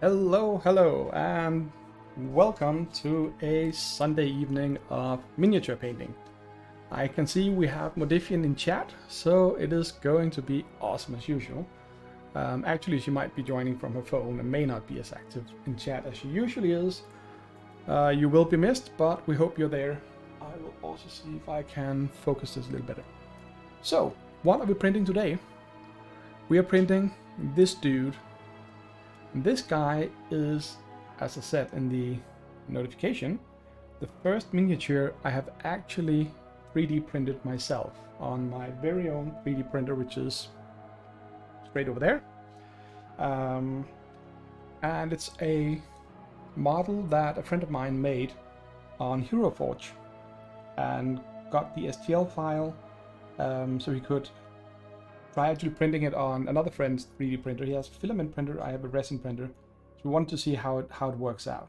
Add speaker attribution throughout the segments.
Speaker 1: Hello, and welcome to a Sunday evening of miniature painting. I can see we have Modifian in chat, so it is going to be awesome as usual. Actually, she might be joining from her phone and may not be as active in chat as she usually is. You will be missed, but we hope you're there. I will also see if I can focus this a little better. So, what are we printing today? We are printing this dude. And this guy is, as I said in the notification, the first miniature I have actually 3D printed myself on my very own 3D printer, which is straight over there. And it's a model that a friend of mine made on HeroForge and got the STL file so he could try actually printing it on another friend's 3D printer. He has a filament printer, I have a resin printer. So we wanted to see how it works out.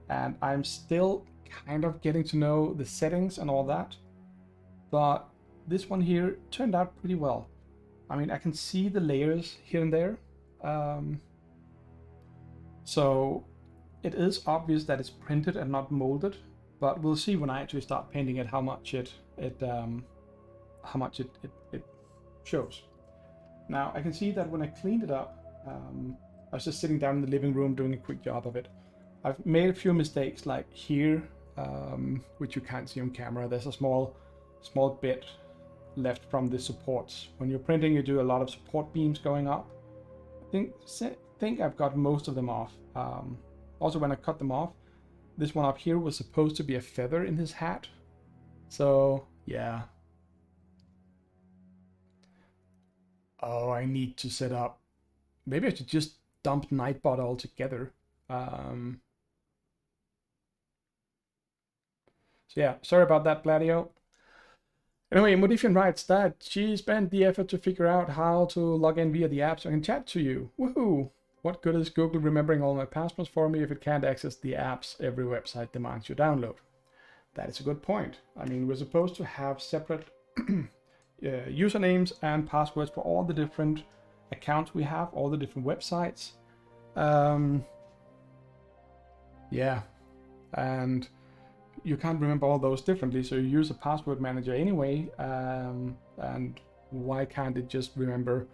Speaker 1: And I'm still kind of getting to know the settings and all that. But this one here turned out pretty well. I mean, I can see the layers here and there. So it is obvious that it's printed and not molded, but we'll see when I actually start painting it how much it shows. Now I can see that when I cleaned it up, I was just sitting down in the living room doing a quick job of it. I've made a few mistakes, like here, which you can't see on camera. There's a small bit left from the supports. When you're printing, you do a lot of support beams going up. I think I've got most of them off. Also, when I cut them off, this one up here was supposed to be a feather in his hat. So yeah. Oh, I need to set up. Maybe I should just dump Nightbot altogether. So yeah, sorry about that, Gladio. Anyway, Modifian writes that she spent the effort to figure out how to log in via the app so I can chat to you. Woohoo! What good is Google remembering all my passwords for me if it can't access the apps every website demands you download? That is a good point. I mean, we're supposed to have separate usernames and passwords for all the different accounts we have, all the different websites. Yeah, and you can't remember all those differently, so you use a password manager anyway. And why can't it just remember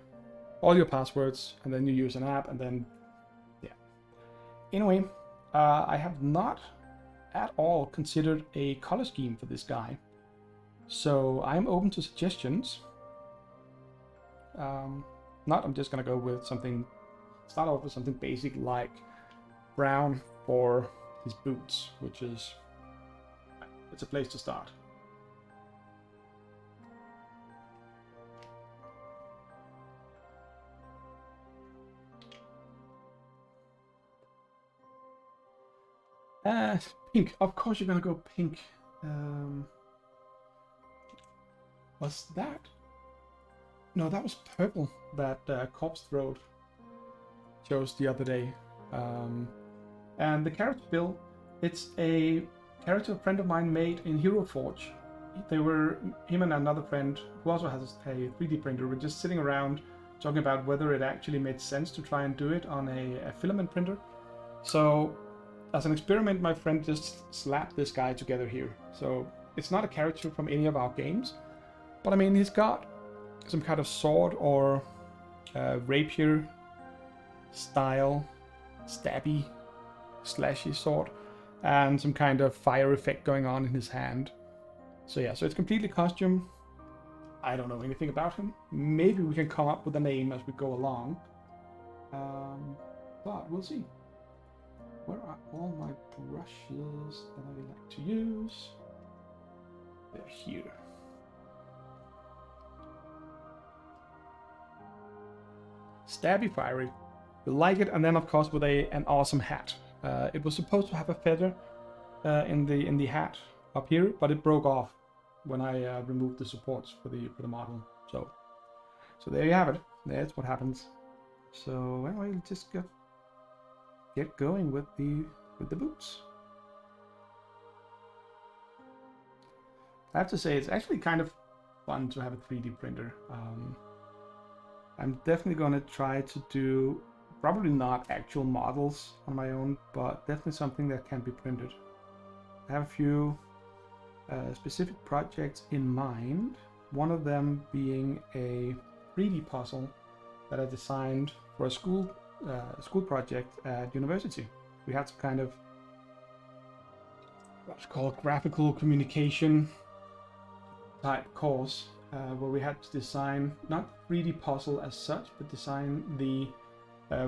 Speaker 1: all your passwords and then you use an app and then, yeah. Anyway, I have not at all considered a color scheme for this guy. So I'm open to suggestions. I'm just gonna go with something, start off with something basic like brown for his boots, which is, it's a place to start. Pink, of course you're gonna go pink. Was that? No, that was purple that Corpse Throat chose the other day. And the character build, it's a character a friend of mine made in HeroForge. Him and another friend who also has a 3D printer were just sitting around talking about whether it actually made sense to try and do it on a filament printer. So as an experiment, my friend just slapped this guy together here. So it's not a character from any of our games, but I mean, he's got some kind of sword or rapier style, stabby, slashy sword, and some kind of fire effect going on in his hand. So yeah, so it's completely costume. I don't know anything about him. Maybe we can come up with a name as we go along. But we'll see. Where are all my brushes that I like to use? They're here. Stabby fiery. You like it, and then of course with an awesome hat. It was supposed to have a feather in the hat up here, but it broke off when I removed the supports for the model. So there you have it. That's what happens. So well, we'll just get going with the boots. I have to say it's actually kind of fun to have a 3D printer. I'm definitely going to try to do Probably not actual models on my own, but definitely something that can be printed. I have a few specific projects in mind. One of them being a 3D puzzle that I designed for a school project at university. We had some kind of what's called graphical communication type course where we had to design not 3D puzzle as such, but design the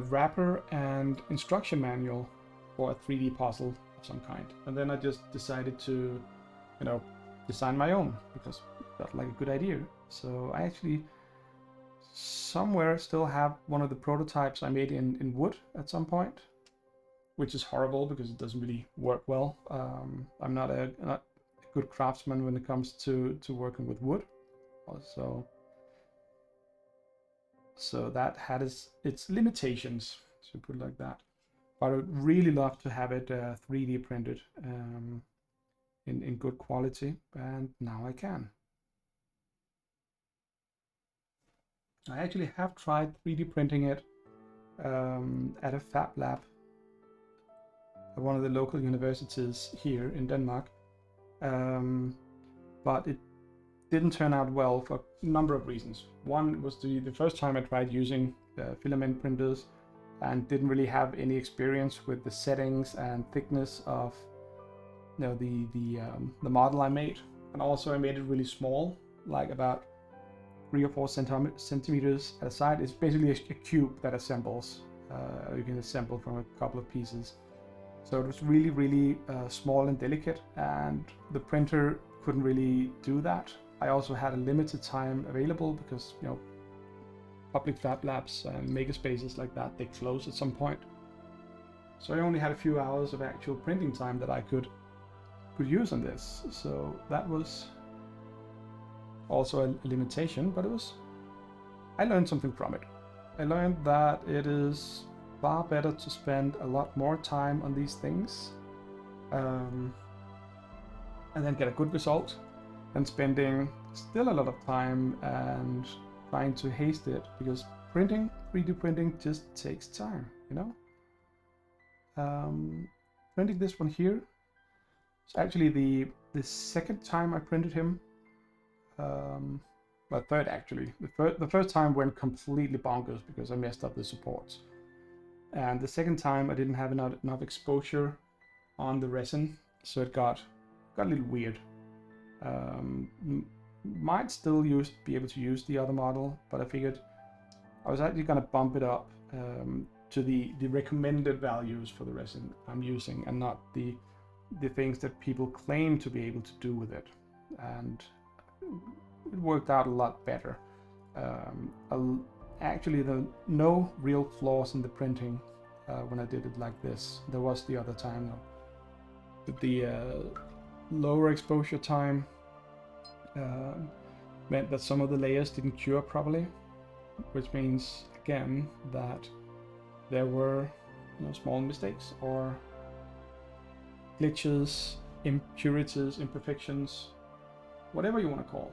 Speaker 1: wrapper and instruction manual for a 3D puzzle of some kind. And then I just decided to, design my own because it felt like a good idea. So I actually somewhere still have one of the prototypes I made in wood at some point, which is horrible because it doesn't really work well. I'm not a good craftsman when it comes to working with wood. Also, so that had its limitations, to put it like that. But I would really love to have it 3D printed in good quality, and now I can. I actually have tried 3D printing it at a fab lab at one of the local universities here in Denmark, but it didn't turn out well for a number of reasons. One was the first time I tried using filament printers and didn't really have any experience with the settings and thickness of the model I made, and also I made it really small, like about 3 or 4 centimeters at a side. It's basically a cube that assembles. You can assemble from a couple of pieces. So it was really, really small and delicate, and the printer couldn't really do that. I also had a limited time available because, public fab labs and makerspaces like that, they close at some point. So I only had a few hours of actual printing time that I could use on this. So that was also a limitation, but I learned something from it. I learned that it is far better to spend a lot more time on these things and then get a good result than spending still a lot of time and trying to haste it, because 3D printing just takes time, Printing this one here, it's actually the second time I printed him. Well, third actually. The first time went completely bonkers because I messed up the supports, and the second time I didn't have enough exposure on the resin, so it got a little weird. Might still be able to use the other model, but I figured I was actually gonna bump it up to the recommended values for the resin I'm using, and not the things that people claim to be able to do with it. And it worked out a lot better. Actually, no real flaws in the printing when I did it like this. There was the other time though. But the lower exposure time meant that some of the layers didn't cure properly, which means again that there were small mistakes or glitches, impurities, imperfections, whatever you want to call.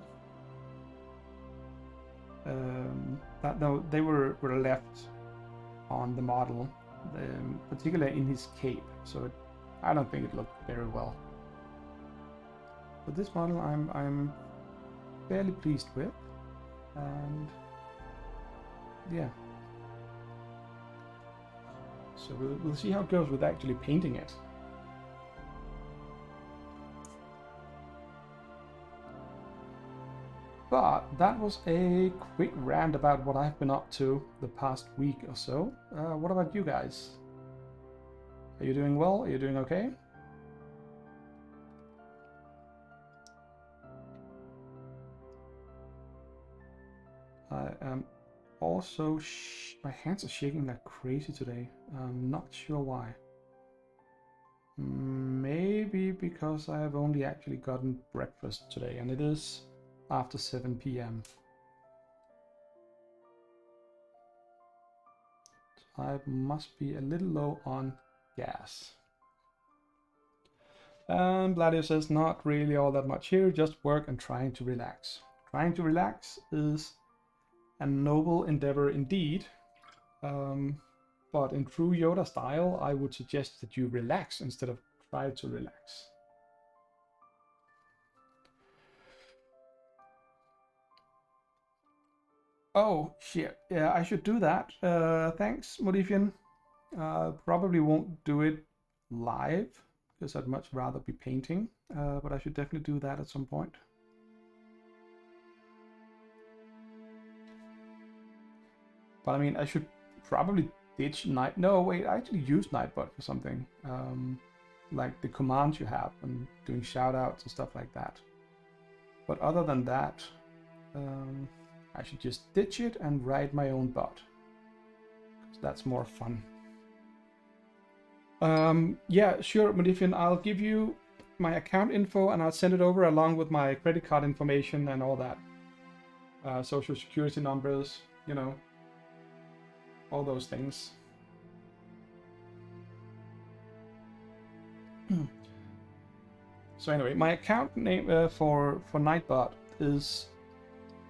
Speaker 1: That though they were left on the model, particularly in his cape, so I don't think it looked very well. But this model I'm fairly pleased with, and yeah. So we'll see how it goes with actually painting it. But that was a quick rant about what I've been up to the past week or so. What about you guys? Are you doing well? Are you doing okay? I am also... my hands are shaking like crazy today. I'm not sure why. Maybe because I have only actually gotten breakfast today, and it is after 7 p.m. I must be a little low on gas. And Bladio says, not really all that much here, just work and trying to relax. Trying to relax is a noble endeavor indeed. but in true Yoda style, I would suggest that you relax instead of try to relax. Oh, shit. Yeah, I should do that. Thanks, Modifian. Probably won't do it live, because I'd much rather be painting, but I should definitely do that at some point. But I mean, I should probably ditch Night... No, wait, I actually use Nightbot for something. Like the commands you have and doing shoutouts and stuff like that. But other than that, I should just ditch it and write my own bot. Because that's more fun. Yeah, sure, Modifian, I'll give you my account info and I'll send it over along with my credit card information and all that. Social security numbers, you know, all those things. So anyway, my account name for Nightbot is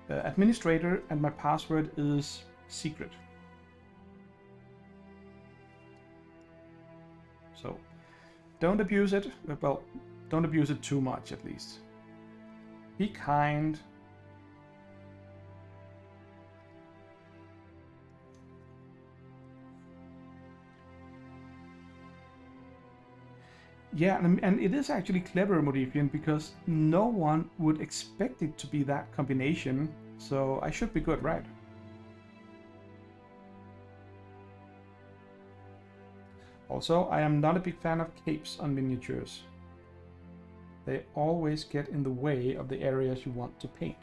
Speaker 1: administrator, and my password is secret. So don't abuse it. Well, don't abuse it too much, at least. Be kind. Yeah, and it is actually clever, Modifian, because no one would expect it to be that combination, so I should be good, right? Also, I am not a big fan of capes on miniatures. They always get in the way of the areas you want to paint.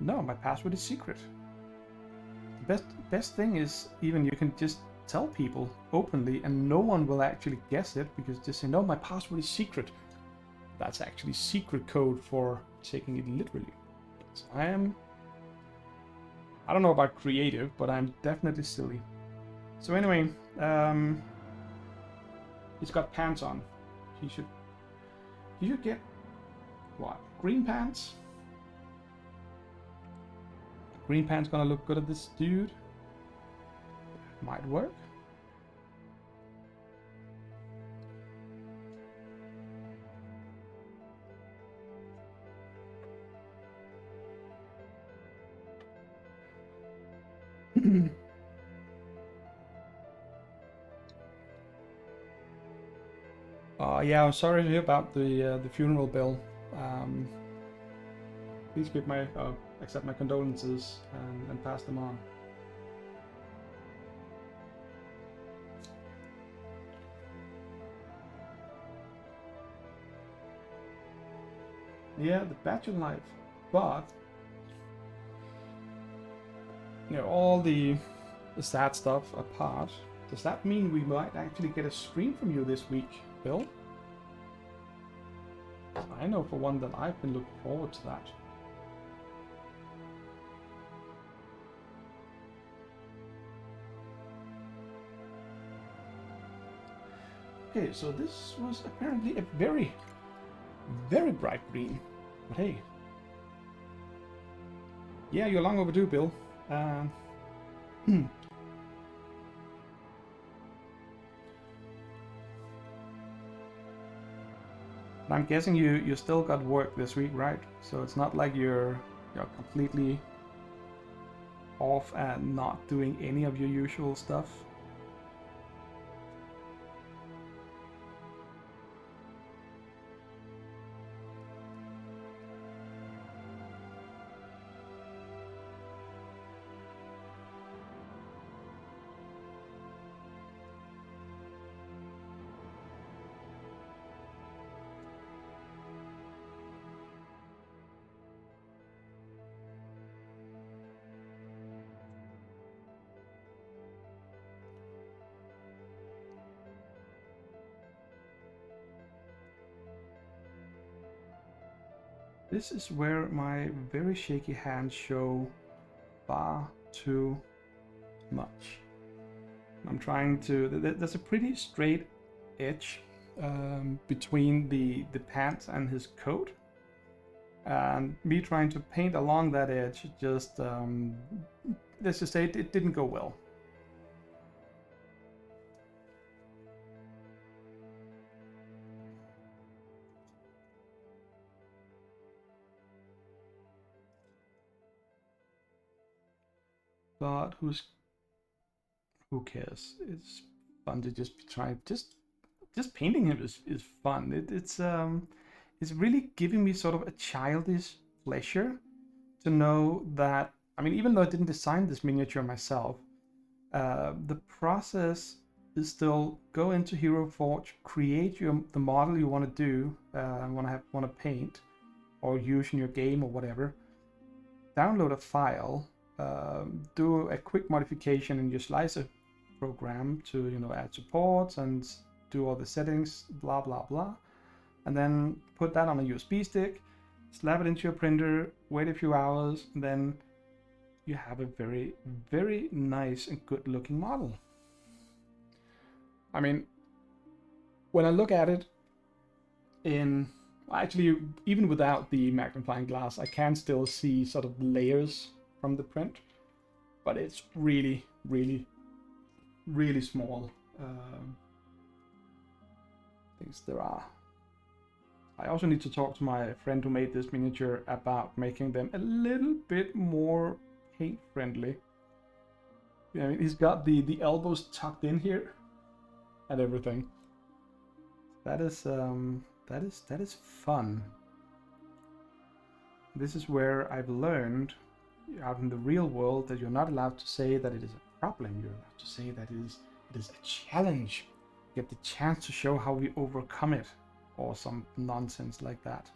Speaker 1: No, my password is secret. The best thing is even you can just tell people openly and no one will actually guess it, because just say, no, my password is secret. That's actually secret code for taking it literally. So I don't know about creative, but I'm definitely silly. So anyway, he's got pants on. He should get, what, green pants? Green pants gonna look good at this dude. Might work. Yeah, I'm sorry to hear about the funeral bill. Please give accept my condolences and pass them on. Yeah, the bachelor life, but you know, all the sad stuff apart, does that mean we might actually get a stream from you this week, Bill? I know for one that I've been looking forward to that. Okay, so this was apparently a very, very bright green. But hey. Yeah, you're long overdue, Bill. I'm guessing you still got work this week, right? So it's not like you're completely off and not doing any of your usual stuff. This is where my very shaky hands show far too much. I'm trying to, there's a pretty straight edge between the pants and his coat. And me trying to paint along that edge just, let's just say it didn't go well. But who cares? It's fun to just try. Just painting him is fun. It's really giving me sort of a childish pleasure to know that. I mean, even though I didn't design this miniature myself, the process is still go into Hero Forge, create the model you want to do, want to paint, or use in your game or whatever. Download a file. Do a quick modification in your slicer program to add supports and do all the settings, blah blah blah, and then put that on a USB stick, slap it into your printer, wait a few hours, and then you have a very, very nice and good looking model. I mean, when I look at it actually, even without the magnifying glass, I can still see sort of layers from the print, but it's really, really, really small things there are. I also need to talk to my friend who made this miniature about making them a little bit more paint friendly. I mean, he's got the elbows tucked in here and everything. That is fun. This is where I've learned out in the real world that you're not allowed to say that it is a problem. You're allowed to say that it is a challenge. You get the chance to show how we overcome it, or some nonsense like that.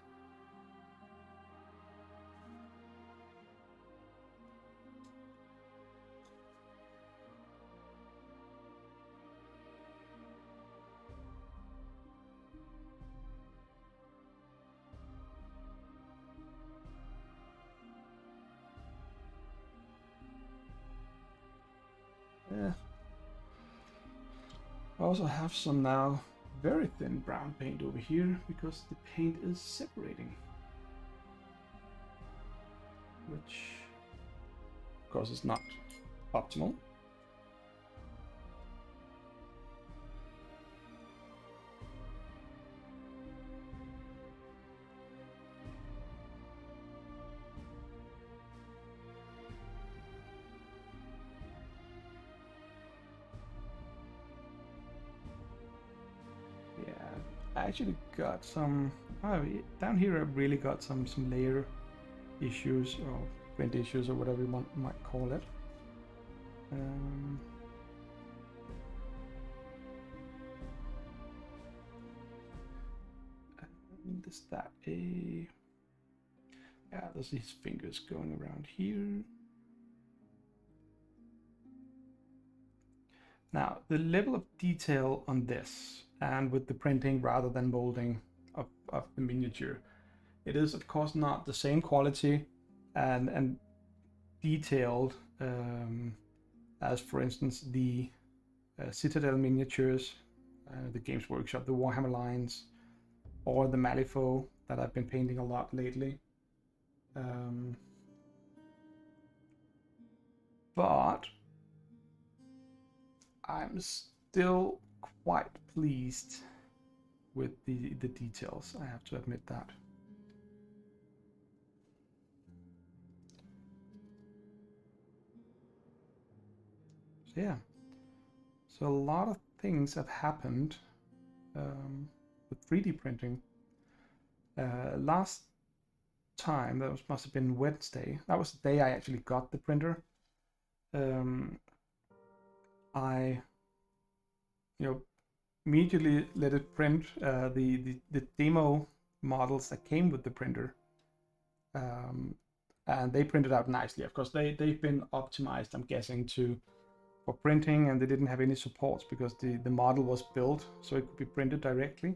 Speaker 1: Yeah. I also have some now very thin brown paint over here because the paint is separating, which of course is not optimal. I actually got some down here. I really got some layer issues or print issues or whatever you might call it. Is that a there's these fingers going around here. Now the level of detail on this, and with the printing rather than molding of the miniature, it is of course not the same quality and detailed as, for instance, the Citadel miniatures, the Games Workshop, the Warhammer lines, or the Malifaux that I've been painting a lot lately. But I'm still quite pleased with the details, I have to admit that. So yeah, so a lot of things have happened with 3D printing. Last time, that must have been Wednesday, that was the day I actually got the printer. I immediately let it print the demo models that came with the printer, and they printed out nicely. Of course, they've been optimized, I'm guessing, for printing, and they didn't have any supports because the model was built so it could be printed directly.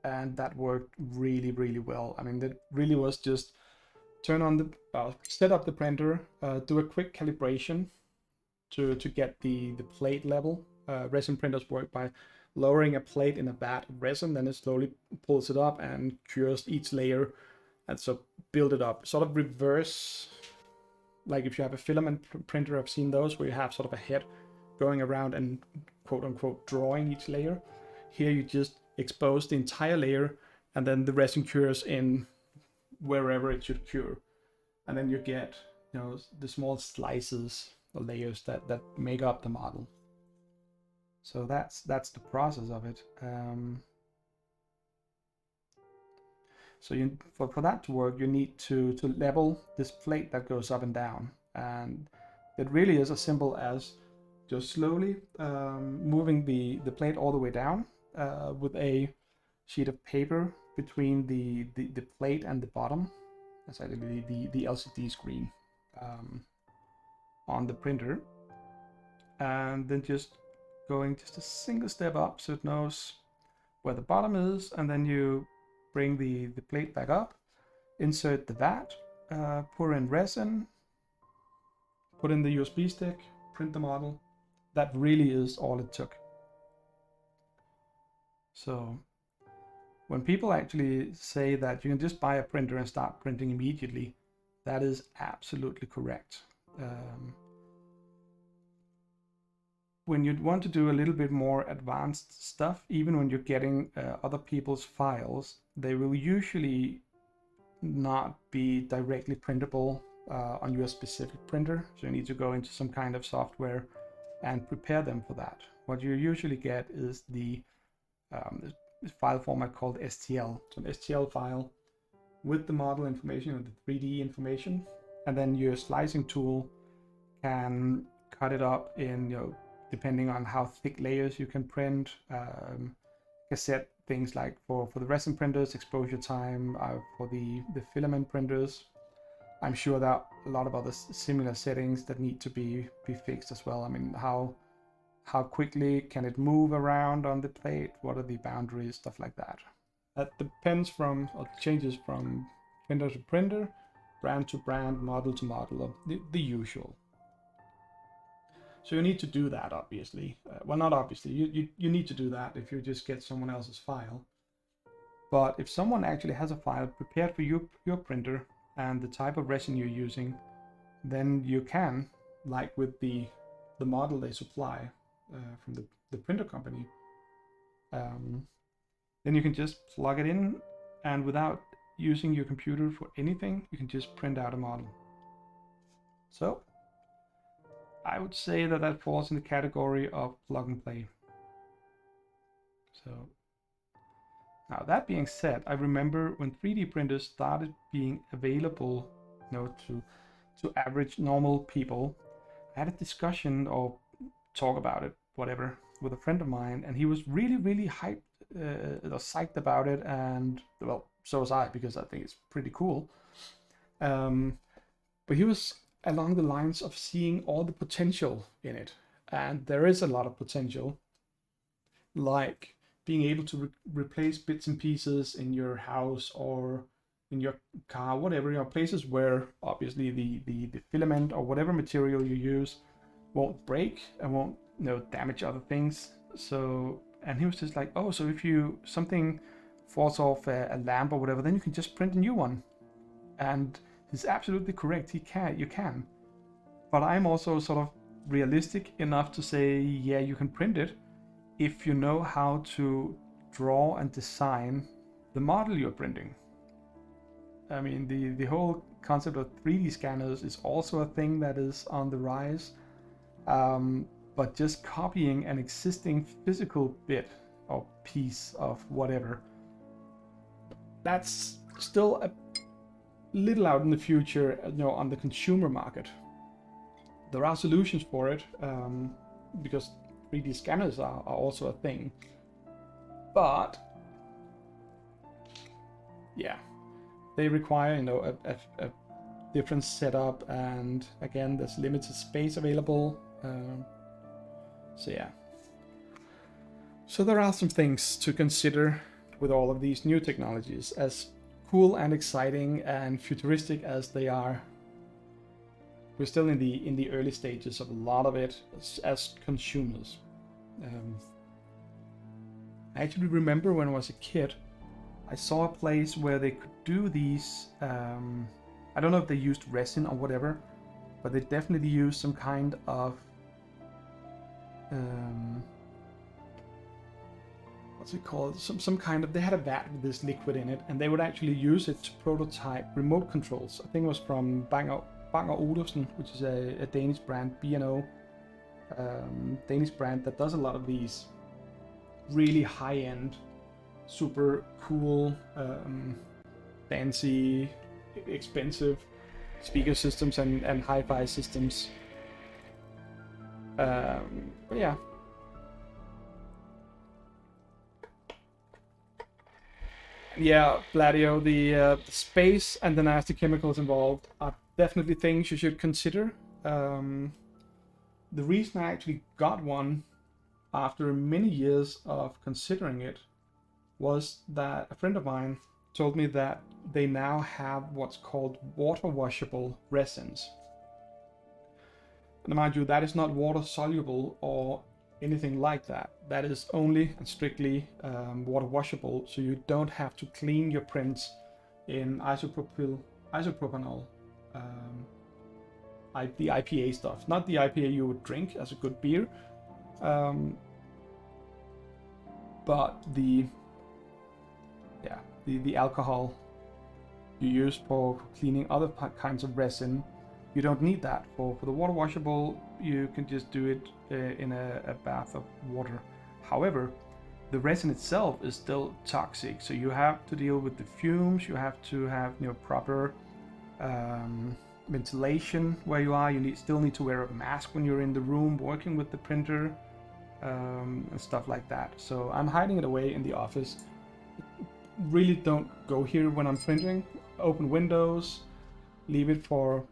Speaker 1: and that worked really, really well. I mean, that really was just turn on the, set up the printer, do a quick calibration to get the plate level. Resin printers work by lowering a plate in a vat of resin, then it slowly pulls it up and cures each layer, and so build it up. Sort of reverse, like if you have a filament printer, I've seen those where you have sort of a head going around and quote unquote drawing each layer. Here you just expose the entire layer, and then the resin cures in wherever it should cure, and then you get, you know, the small slices or layers that make up the model. So that's the process of it. So for that to work, you need to level this plate that goes up and down, and it really is as simple as just slowly moving the plate all the way down with a sheet of paper between the plate and the bottom. That's actually the LCD screen on the printer, and then just going just a single step up so it knows where the bottom is, and then you bring the plate back up, insert the vat, pour in resin, put in the USB stick, print the model. That really is all it took. So when people actually say that you can just buy a printer and start printing immediately, that is absolutely correct. When you want to do a little bit more advanced stuff, even when you're getting other people's files, they will usually not be directly printable on your specific printer. So you need to go into some kind of software and prepare them for that. What you usually get is the file format called STL. So an STL file with the model information and the 3D information, and then your slicing tool can cut it up in, you know, depending on how thick layers you can print. Set things like for the resin printers, exposure time, for the filament printers. I'm sure there are a lot of other similar settings that need to be fixed as well. I mean, how quickly can it move around on the plate? What are the boundaries? Stuff like that. That depends from, or changes from printer to printer, brand to brand, model to model, or the usual. So you need to do that, obviously. Well, not obviously. You need to do that if you just get someone else's file. But if someone actually has a file prepared for your printer and the type of resin you're using, then you can, like with the model they supply from the printer company, then you can just plug it in, and without using your computer for anything, you can just print out a model. So I would say that falls in the category of plug and play. So now, that being said, I remember when 3D printers started being available, you know, to average normal people, I had a discussion or talk about it, whatever, with a friend of mine, and he was really, really hyped, psyched about it, and well, so was I, because I think it's pretty cool. But he was along the lines of seeing all the potential in it, and there is a lot of potential, like being able to replace bits and pieces in your house or in your car, whatever, you know, places where obviously the filament or whatever material you use won't break and won't, you know, damage other things. So, and he was just like, oh, so if something falls off a lamp or whatever, then you can just print a new one. And he's absolutely correct. You can. But I'm also sort of realistic enough to say, yeah, you can print it if you know how to draw and design the model you're printing. I mean, the whole concept of 3D scanners is also a thing that is on the rise. But just copying an existing physical bit or piece of whatever, that's still a little out in the future, you know, on the consumer market. There are solutions for it, because 3D scanners are also a thing. But yeah, they require, you know, a different setup, and again, there's limited space available. So yeah. So there are some things to consider with all of these new technologies, as cool and exciting and futuristic as they are. We're still in the early stages of a lot of it as consumers. I actually remember when I was a kid, I saw a place where they could do these. I don't know if they used resin or whatever, but they definitely used some kind of what's it called? Some kind of, they had a vat with this liquid in it, and they would actually use it to prototype remote controls. I think it was from Bang & Olufsen, which is a Danish brand, B&O, Danish brand that does a lot of these really high-end, super cool, fancy, expensive speaker systems and hi-fi systems. But yeah. Yeah, Gladio, the space and the nasty chemicals involved are definitely things you should consider. The reason I actually got one after many years of considering it was that a friend of mine told me that they now have what's called water washable resins. And mind you, that is not water soluble or anything like that. That is only and strictly water washable, so you don't have to clean your prints in isopropanol, the IPA stuff, not the IPA you would drink as a good beer, but the alcohol you use for cleaning other kinds of resin. You don't need that. For the water washable, you can just do it in a bath of water. However, the resin itself is still toxic, so you have to deal with the fumes. You have to have proper ventilation where you are. You still need to wear a mask when you're in the room working with the printer, and stuff like that. So I'm hiding it away in the office. Really don't go here when I'm printing. Open windows, leave it for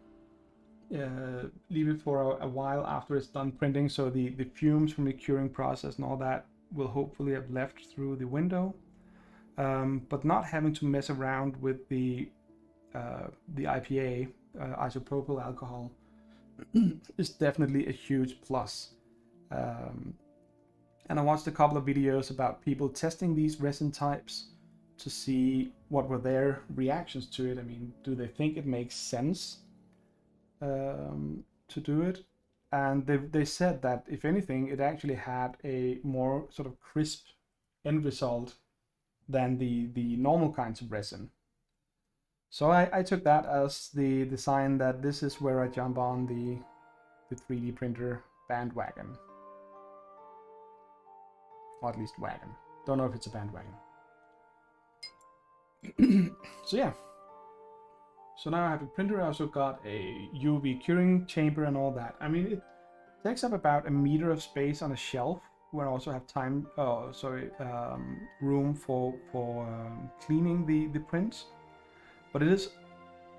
Speaker 1: a while after it's done printing, so the fumes from the curing process and all that will hopefully have left through the window. But not having to mess around with the IPA, isopropyl alcohol, is definitely a huge plus. And I watched a couple of videos about people testing these resin types to see what were their reactions to it. I mean, do they think it makes sense to do it? And they said that if anything, it actually had a more sort of crisp end result than the normal kinds of resin. So I took that as the sign that this is where I jump on the 3D printer bandwagon. Or at least wagon. Don't know if it's a bandwagon. So yeah. So now I have a printer. I also got a UV curing chamber and all that. I mean, it takes up about 1 meter of space on a shelf, where I also have room for cleaning the prints. But it is,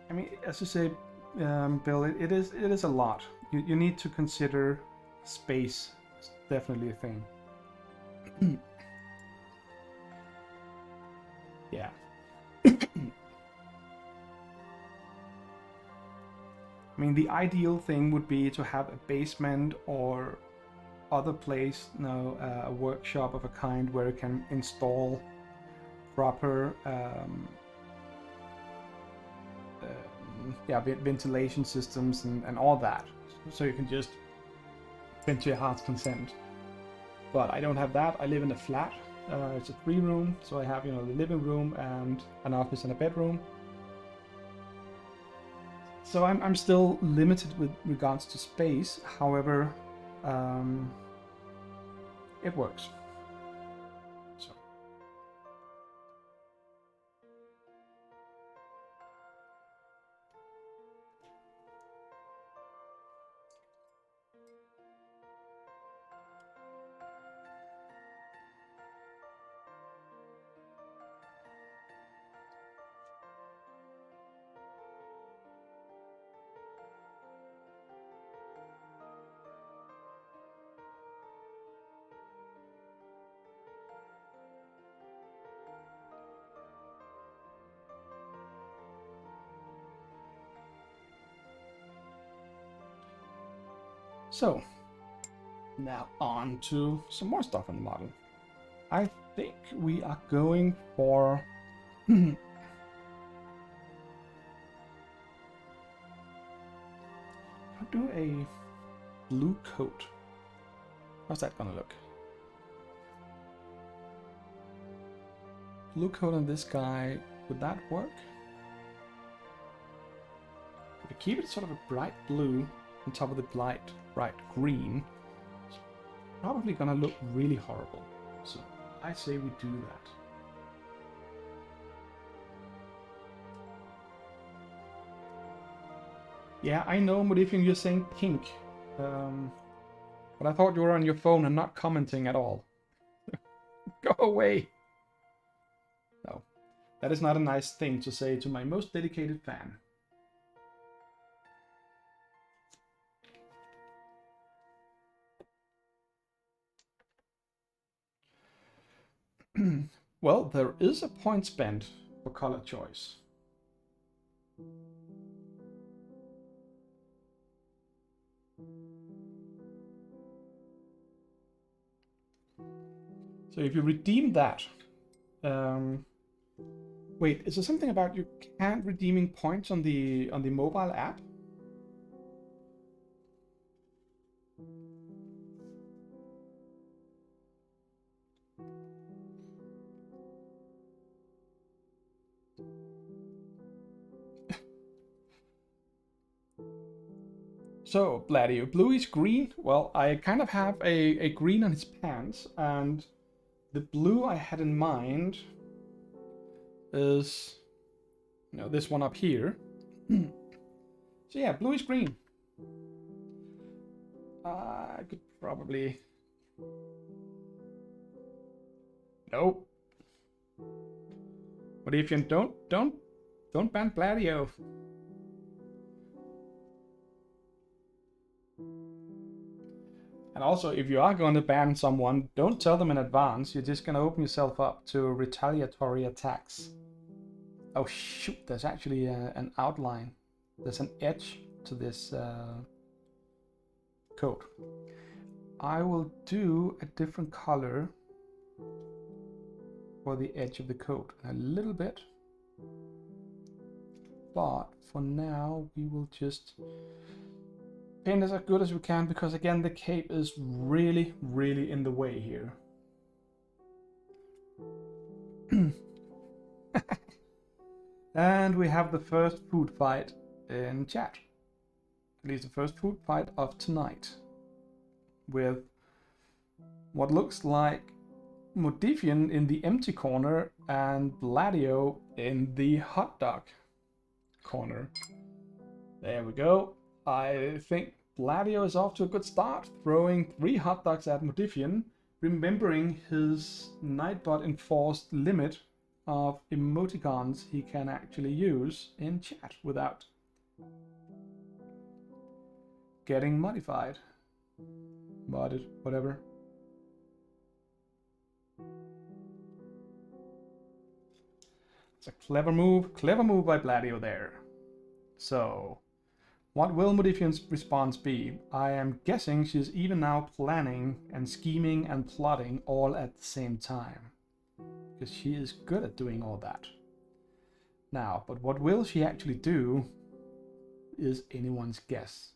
Speaker 1: I mean, as you say, Bill, it is a lot. You need to consider space. It's definitely a thing. Yeah. I mean, the ideal thing would be to have a basement or other place, a workshop of a kind where you can install proper ventilation systems and all that, so you can just print to your heart's content. But I don't have that. I live in a flat. It's a 3-room, so I have the living room and an office and a bedroom. So I'm still limited with regards to space. However, it works. So. So, now on to some more stuff in the model. I think we are going for... I'll do a blue coat. How's that gonna look? Blue coat on this guy, would that work? If we keep it sort of a bright blue on top of the bright green, it's probably gonna look really horrible. So I say we do that. Yeah, I know, Modifian, you're saying pink. But I thought you were on your phone and not commenting at all. Go away! No, that is not a nice thing to say to my most dedicated fan. Well, there is a point spent for color choice. So if you redeem that, wait, is there something about you can't redeeming points on the mobile app? So, Bladio, blue is green. Well, I kind of have a green on his pants, and the blue I had in mind is, you know, this one up here. So yeah, blue is green. I could probably... Nope. But if you don't ban Bladio. And also, if you are going to ban someone, don't tell them in advance. You're just going to open yourself up to retaliatory attacks. Oh shoot, there's actually an outline. There's an edge to this coat. I will do a different color for the edge of the coat. A little bit. But for now, we will just paint as good as we can, because again the cape is really in the way here. And we have the first food fight in chat, at least the first food fight of tonight, with what looks like Modifian in the empty corner and Bladio in the hot dog corner. There we go. I think Bladio is off to a good start, throwing 3 hot dogs at Modifian, remembering his Nightbot enforced limit of emoticons he can actually use in chat without getting modified. Modded, whatever. It's a clever move by Bladio there. So, what will Modifian's response be? I am guessing she's even now planning and scheming and plotting all at the same time, because she is good at doing all that. Now, but what will she actually do is anyone's guess.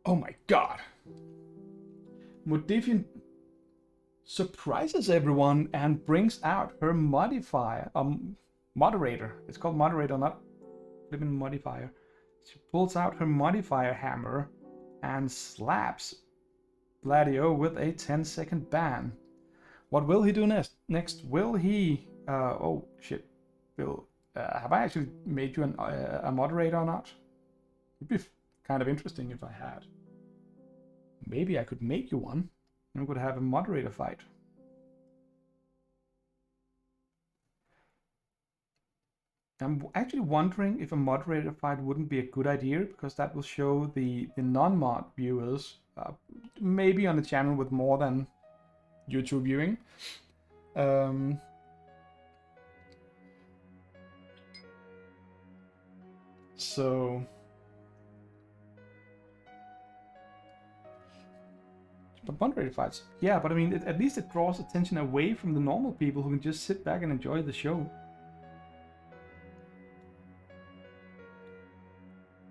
Speaker 1: Oh my god. Modifian surprises everyone and brings out her modifier, moderator. It's called moderator, not flipping modifier. She pulls out her modifier hammer and slaps Bladio with a 10-second ban. What will he do next? Will he... oh shit. Have I actually made you a moderator or not? It'd be kind of interesting if I had. Maybe I could make you one, and we could have a moderator fight. I'm actually wondering if a moderator fight wouldn't be a good idea, because that will show the non-mod viewers maybe on a channel with more than YouTube viewing. So, but moderated fights, yeah, but I mean, at least it draws attention away from the normal people who can just sit back and enjoy the show.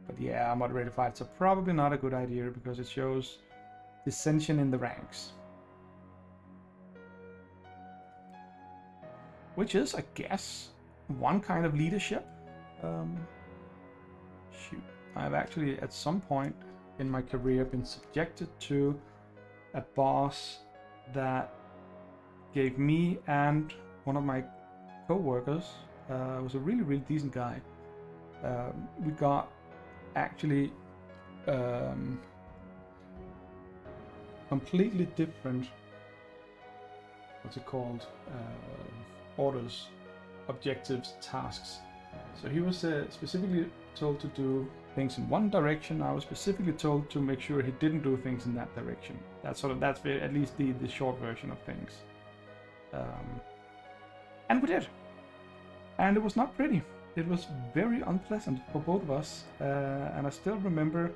Speaker 1: But yeah, moderated fights are probably not a good idea because it shows dissension in the ranks. Which is, I guess, one kind of leadership. Shoot, I've actually at some point in my career been subjected to a boss that gave me and one of my co-workers, was a really decent guy. We got actually completely different, what's it called, orders, objectives, tasks. So he was specifically told to do things in one direction. I was specifically told to make sure he didn't do things in that direction. That's at least the short version of things. And we did. And it was not pretty. It was very unpleasant for both of us. And I still remember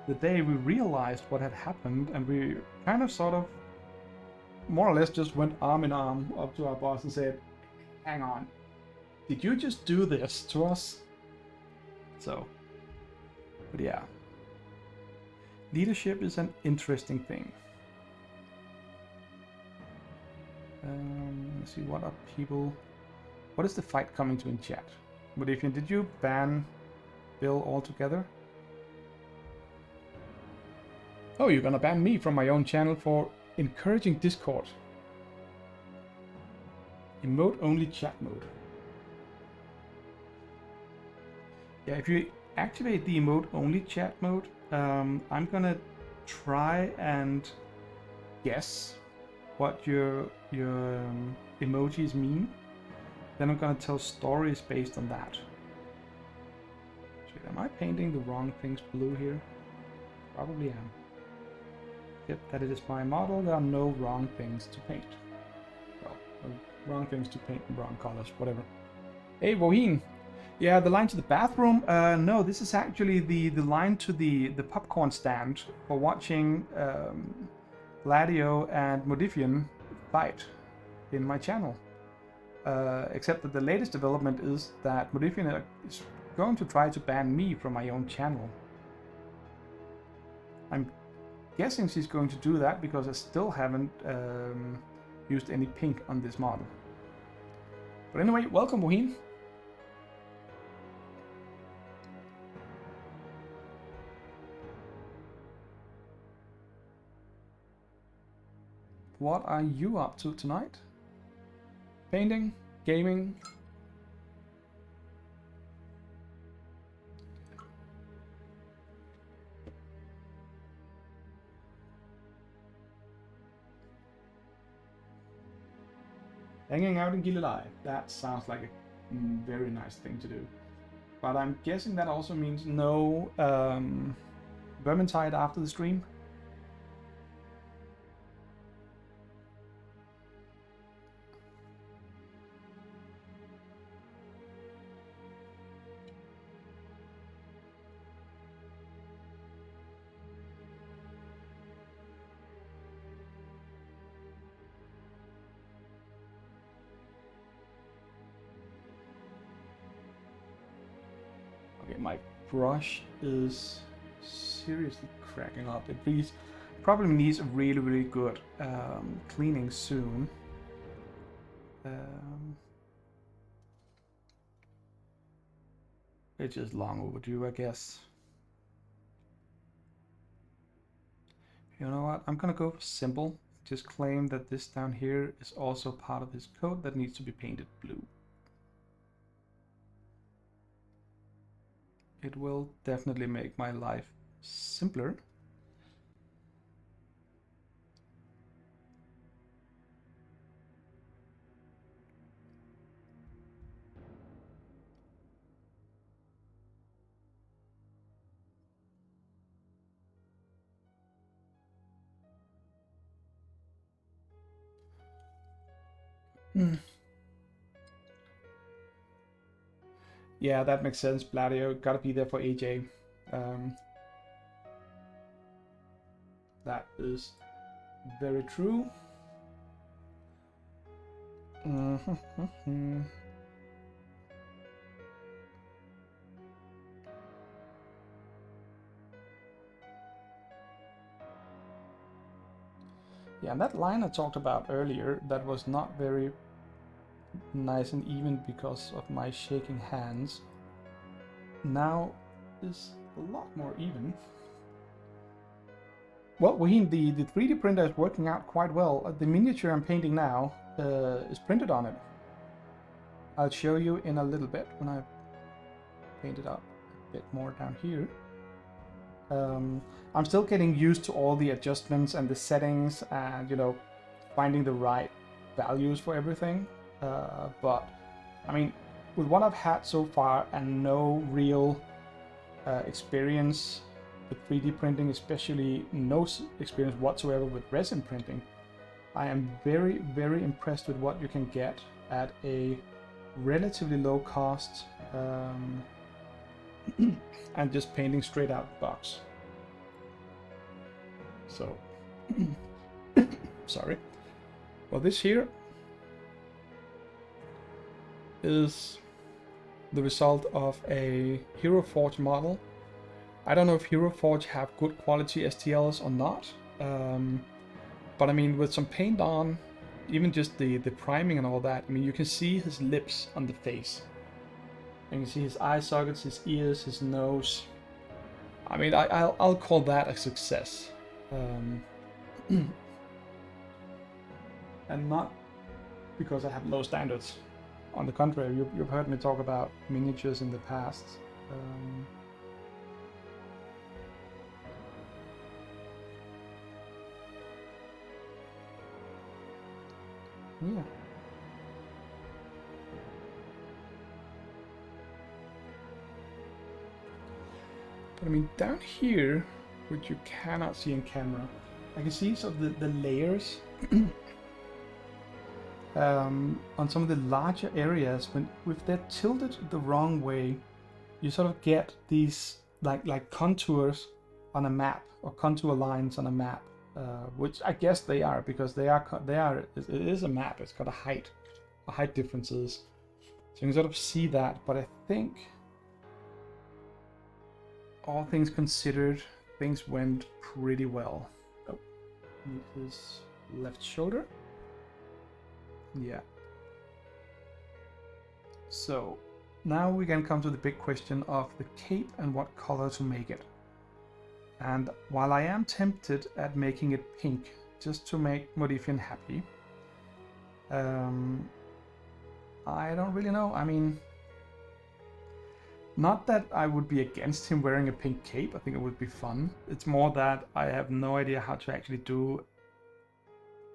Speaker 1: the day we realized what had happened, and we kind of sort of more or less just went arm in arm up to our boss and said, hang on, did you just do this to us? So, but yeah. Leadership is an interesting thing. Let's see, what are people... What is the fight coming to in chat? Modifian, did you ban Bill altogether? Oh, you're gonna ban me from my own channel for encouraging Discord. Emote only chat mode. Yeah, if you activate the emote only chat mode, I'm gonna try and guess what your emojis mean. Then I'm gonna tell stories based on that. Am I painting the wrong things blue here? Probably am. Yep, that it is my model. There are no wrong things to paint. Well, wrong things to paint in wrong colors, whatever. Hey, Wohin! Yeah, the line to the bathroom? No, this is actually the line to the popcorn stand for watching Gladio and Modifian fight in my channel. Except that the latest development is that Modifian is going to try to ban me from my own channel. I'm guessing she's going to do that because I still haven't used any pink on this model. But anyway, welcome, Wohin. What are you up to tonight? Painting? Gaming? Hanging out in Gilleleje. That sounds like a very nice thing to do. But I'm guessing that also means no Vermintide after the stream. My brush is seriously cracking up. It probably needs really good cleaning soon. It's just long overdue, I guess. You know what? I'm gonna go for simple. Just claim that this down here is also part of his coat that needs to be painted blue. It will definitely make my life simpler. Yeah, that makes sense, Bladio. Gotta be there for AJ. That is very true. Yeah, and that line I talked about earlier, that was not very nice and even because of my shaking hands, now is a lot more even. Well, Waheen, the 3D printer is working out quite well. The miniature I'm painting now is printed on it. I'll show you in a little bit when I paint it up a bit more down here. I'm still getting used to all the adjustments and the settings and, you know, finding the right values for everything. But, I mean, with what I've had so far and no real experience with 3D printing, especially no experience whatsoever with resin printing, I am very, very impressed with what you can get at a relatively low cost and just painting straight out the box. So, sorry. Well, this here is the result of a Hero Forge model. I don't know if Hero Forge have good quality STLs or not, but I mean, with some paint on, even just the priming and all that, I mean, you can see his lips on the face. You can see his eye sockets, his ears, his nose. I mean, I'll call that a success. And not because I have low standards. On the contrary, you've heard me talk about miniatures in the past. Yeah. But I mean, down here, which you cannot see in camera, I can see sort of the layers on some of the larger areas. If they're tilted the wrong way, you sort of get these like contours on a map, or contour lines on a map, which I guess they are, because they are. It is a map. It's got a height differences, so you can sort of see that. But I think, all things considered, things went pretty well. Oh, his left shoulder. Yeah. So now we can come to the big question of the cape and what color to make it. And while I am tempted at making it pink just to make Modifian happy, I don't really know. I mean, not that I would be against him wearing a pink cape. I think it would be fun. It's more that I have no idea how to actually do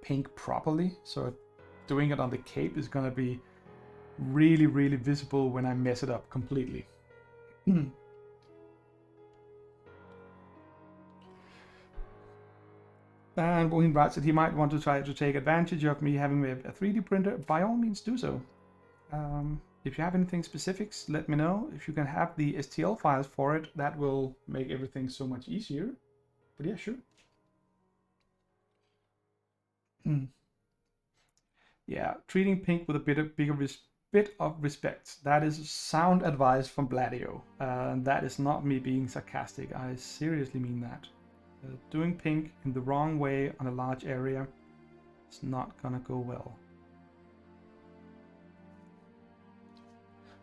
Speaker 1: pink properly. So doing it on the cape is going to be really, really visible when I mess it up completely. And Bohin writes that he might want to try to take advantage of me having a 3D printer. By all means, do so. If you have anything specifics, let me know. If you can have the STL files for it, that will make everything so much easier. But yeah, sure. Yeah, treating pink with a bit of respect. That is sound advice from Bladio. That is not me being sarcastic. I seriously mean that. Doing pink in the wrong way on a large area is not gonna go well.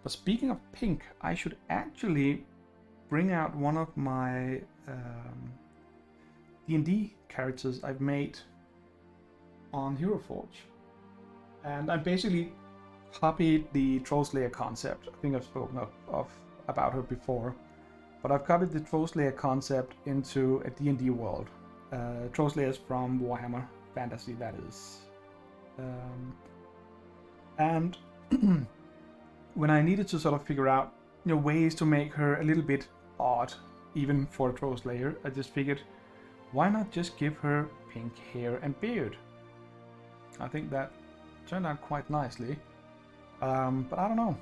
Speaker 1: But speaking of pink, I should actually bring out one of my D&D characters I've made on Hero Forge. And I basically copied the Trollslayer concept. I think I've spoken about her before. But I've copied the Trollslayer concept into a D&D world. Trollslayers from Warhammer Fantasy, that is. And when I needed to sort of figure out, you know, ways to make her a little bit odd, even for a Trollslayer, I just figured, why not just give her pink hair and beard? I think that turned out quite nicely. But I don't know.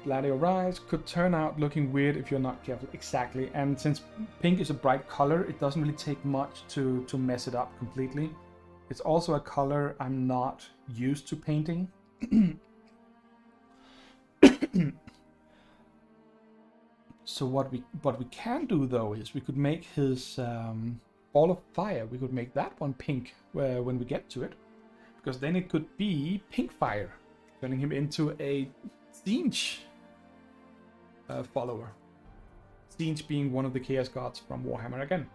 Speaker 1: Gladio Rise could turn out looking weird if you're not careful. Exactly, and since pink is a bright color, it doesn't really take much to mess it up completely. It's also a color I'm not used to painting. So what we can do though is we could make his ball of fire. We could make that one pink when we get to it, because then it could be pink fire, turning him into a Tzeentch follower. Tzeentch being one of the Chaos Gods from Warhammer again.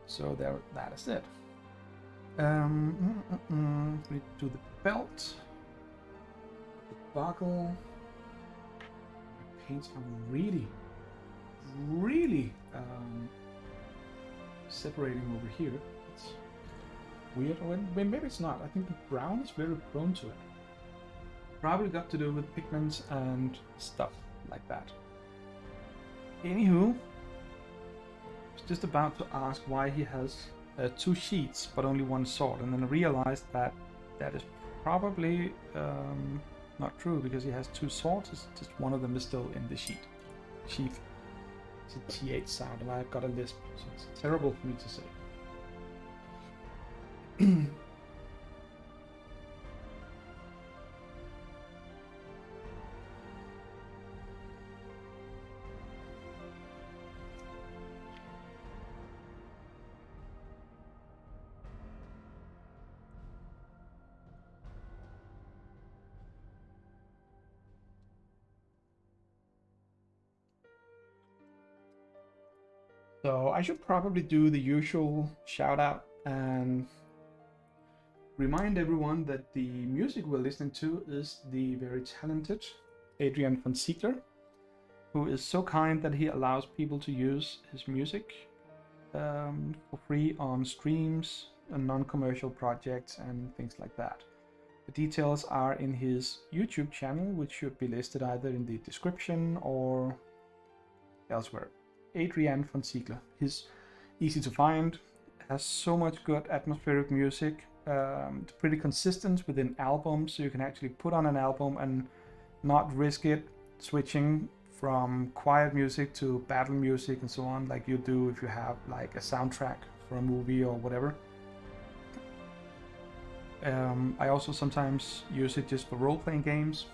Speaker 1: So there, that is it. We do the belt, the buckle. My paints are really separating over here. It's weird. Or maybe it's not. I think the brown is very prone to it. Probably got to do with pigments and stuff like that. Anywho, I was just about to ask why he has 2 sheets but only 1 sword, and then I realized that that is probably not true, because he has 2 swords. It's just one of them is still in the sheath. It's a TH sound, and I've got a lisp, so it's terrible for me to say. So I should probably do the usual shout out and remind everyone that the music we're listening to is the very talented Adrian von Ziegler, who is so kind that he allows people to use his music for free on streams and non-commercial projects and things like that. The details are in his YouTube channel, which should be listed either in the description or elsewhere. Adrian von Ziegler. He's easy to find, has so much good atmospheric music. It's pretty consistent within albums, so you can actually put on an album and not risk it switching from quiet music to battle music and so on, like you do if you have like a soundtrack for a movie or whatever. I also sometimes use it just for role-playing games,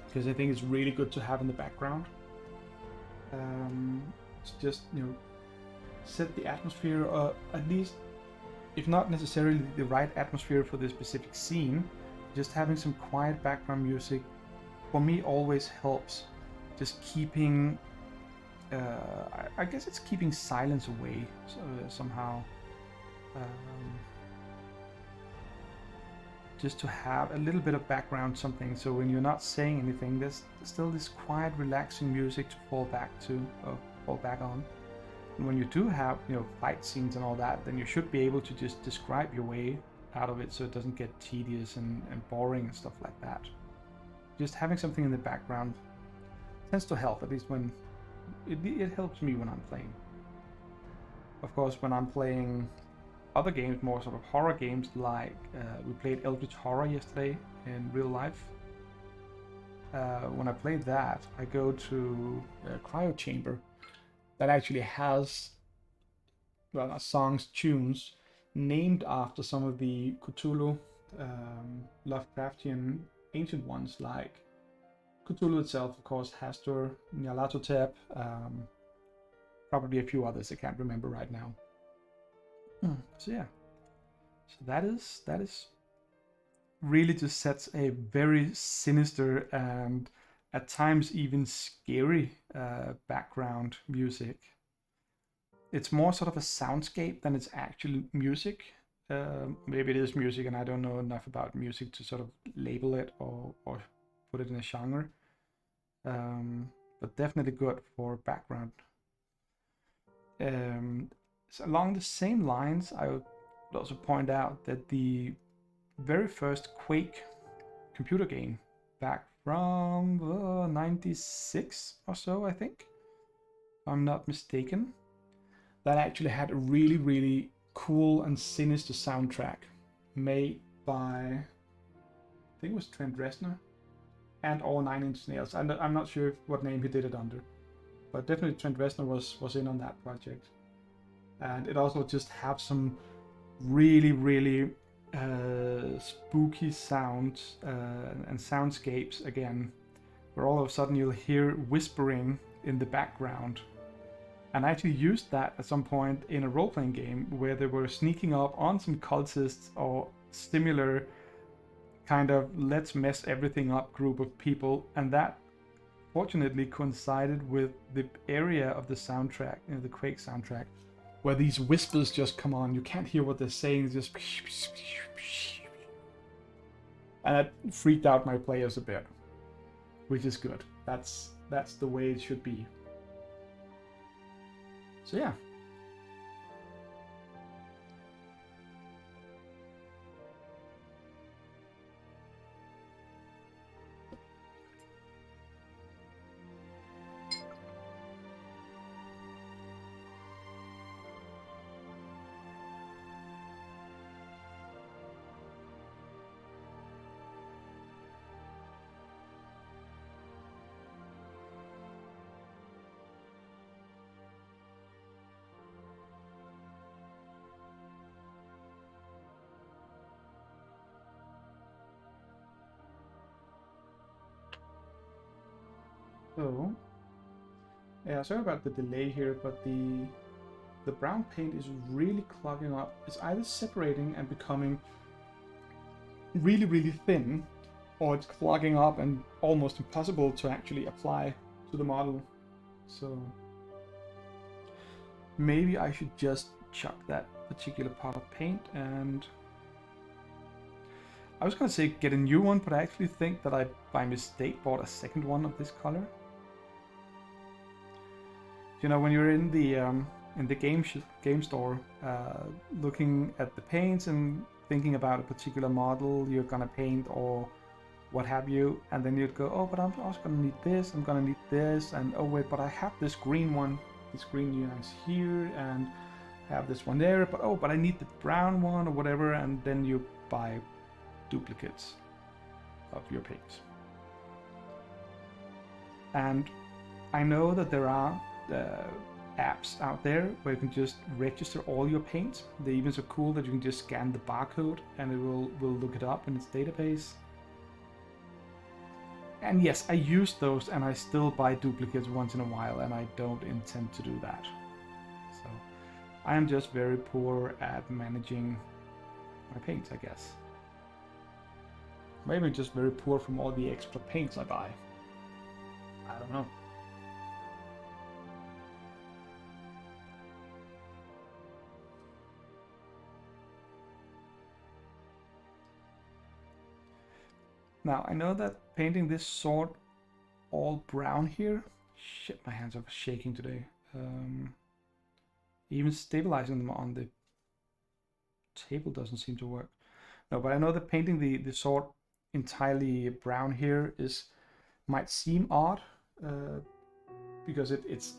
Speaker 1: because I think it's really good to have in the background. It's just, set the atmosphere, at least, if not necessarily the right atmosphere for the specific scene, just having some quiet background music for me always helps. Just keeping, I guess it's keeping silence away somehow. Just to have a little bit of background something, so when you're not saying anything, there's still this quiet, relaxing music to fall back on. And when you do have, fight scenes and all that, then you should be able to just describe your way out of it, so it doesn't get tedious and boring and stuff like that. Just having something in the background tends to help, at least when it helps me when I'm playing. Of course, when I'm playing other games, more sort of horror games, like we played Eldritch Horror yesterday in real life. When I play that, I go to a cryo chamber that actually has songs, tunes named after some of the Cthulhu Lovecraftian ancient ones, like Cthulhu itself, of course, Hastur, Nyarlathotep, probably a few others I can't remember right now. So yeah, so that is really just sets a very sinister and at times even scary background music. It's more sort of a soundscape than it's actually music. Maybe it is music and I don't know enough about music to sort of label it or put it in a genre, but definitely good for background. So along the same lines, I would also point out that the very first Quake computer game back from 96 or so, I think, if I'm not mistaken, that actually had a really, really cool and sinister soundtrack made by, I think it was Trent Reznor and all Nine Inch Nails. I'm not sure what name he did it under, but definitely Trent Reznor was in on that project. And it also just have some really, really spooky sounds and soundscapes again, where all of a sudden you'll hear whispering in the background. And I actually used that at some point in a role-playing game where they were sneaking up on some cultists or similar kind of let's mess everything up group of people, and that fortunately coincided with the area of the soundtrack, the Quake soundtrack, where these whispers just come on. You can't hear what they're saying, it's just... And that freaked out my players a bit, which is good. That's the way it should be. So yeah. So, yeah, sorry about the delay here, but the brown paint is really clogging up. It's either separating and becoming really, really thin, or it's clogging up and almost impossible to actually apply to the model. So maybe I should just chuck that particular pot of paint, and I was gonna say get a new one, but I actually think that I by mistake bought a second one of this color. You know, when you're in the game store, looking at the paints and thinking about a particular model you're gonna paint or what have you, and then you'd go, oh, but I'm also gonna need this, I'm gonna need this, and oh wait, but I have this green one, this green nuance here, and I have this one there, but oh, but I need the brown one or whatever, and then you buy duplicates of your paints. And I know that there are apps out there where you can just register all your paints. They're even so cool that you can just scan the barcode and it will look it up in its database. And yes, I use those and I still buy duplicates once in a while, and I don't intend to do that. So I am just very poor at managing my paints, I guess. Maybe just very poor from all the extra paints I buy. I don't know. Now, I know that painting this sword all brown here... Shit, my hands are shaking today. Even stabilizing them on the table doesn't seem to work. No, but I know that painting the sword entirely brown here might seem odd, because it's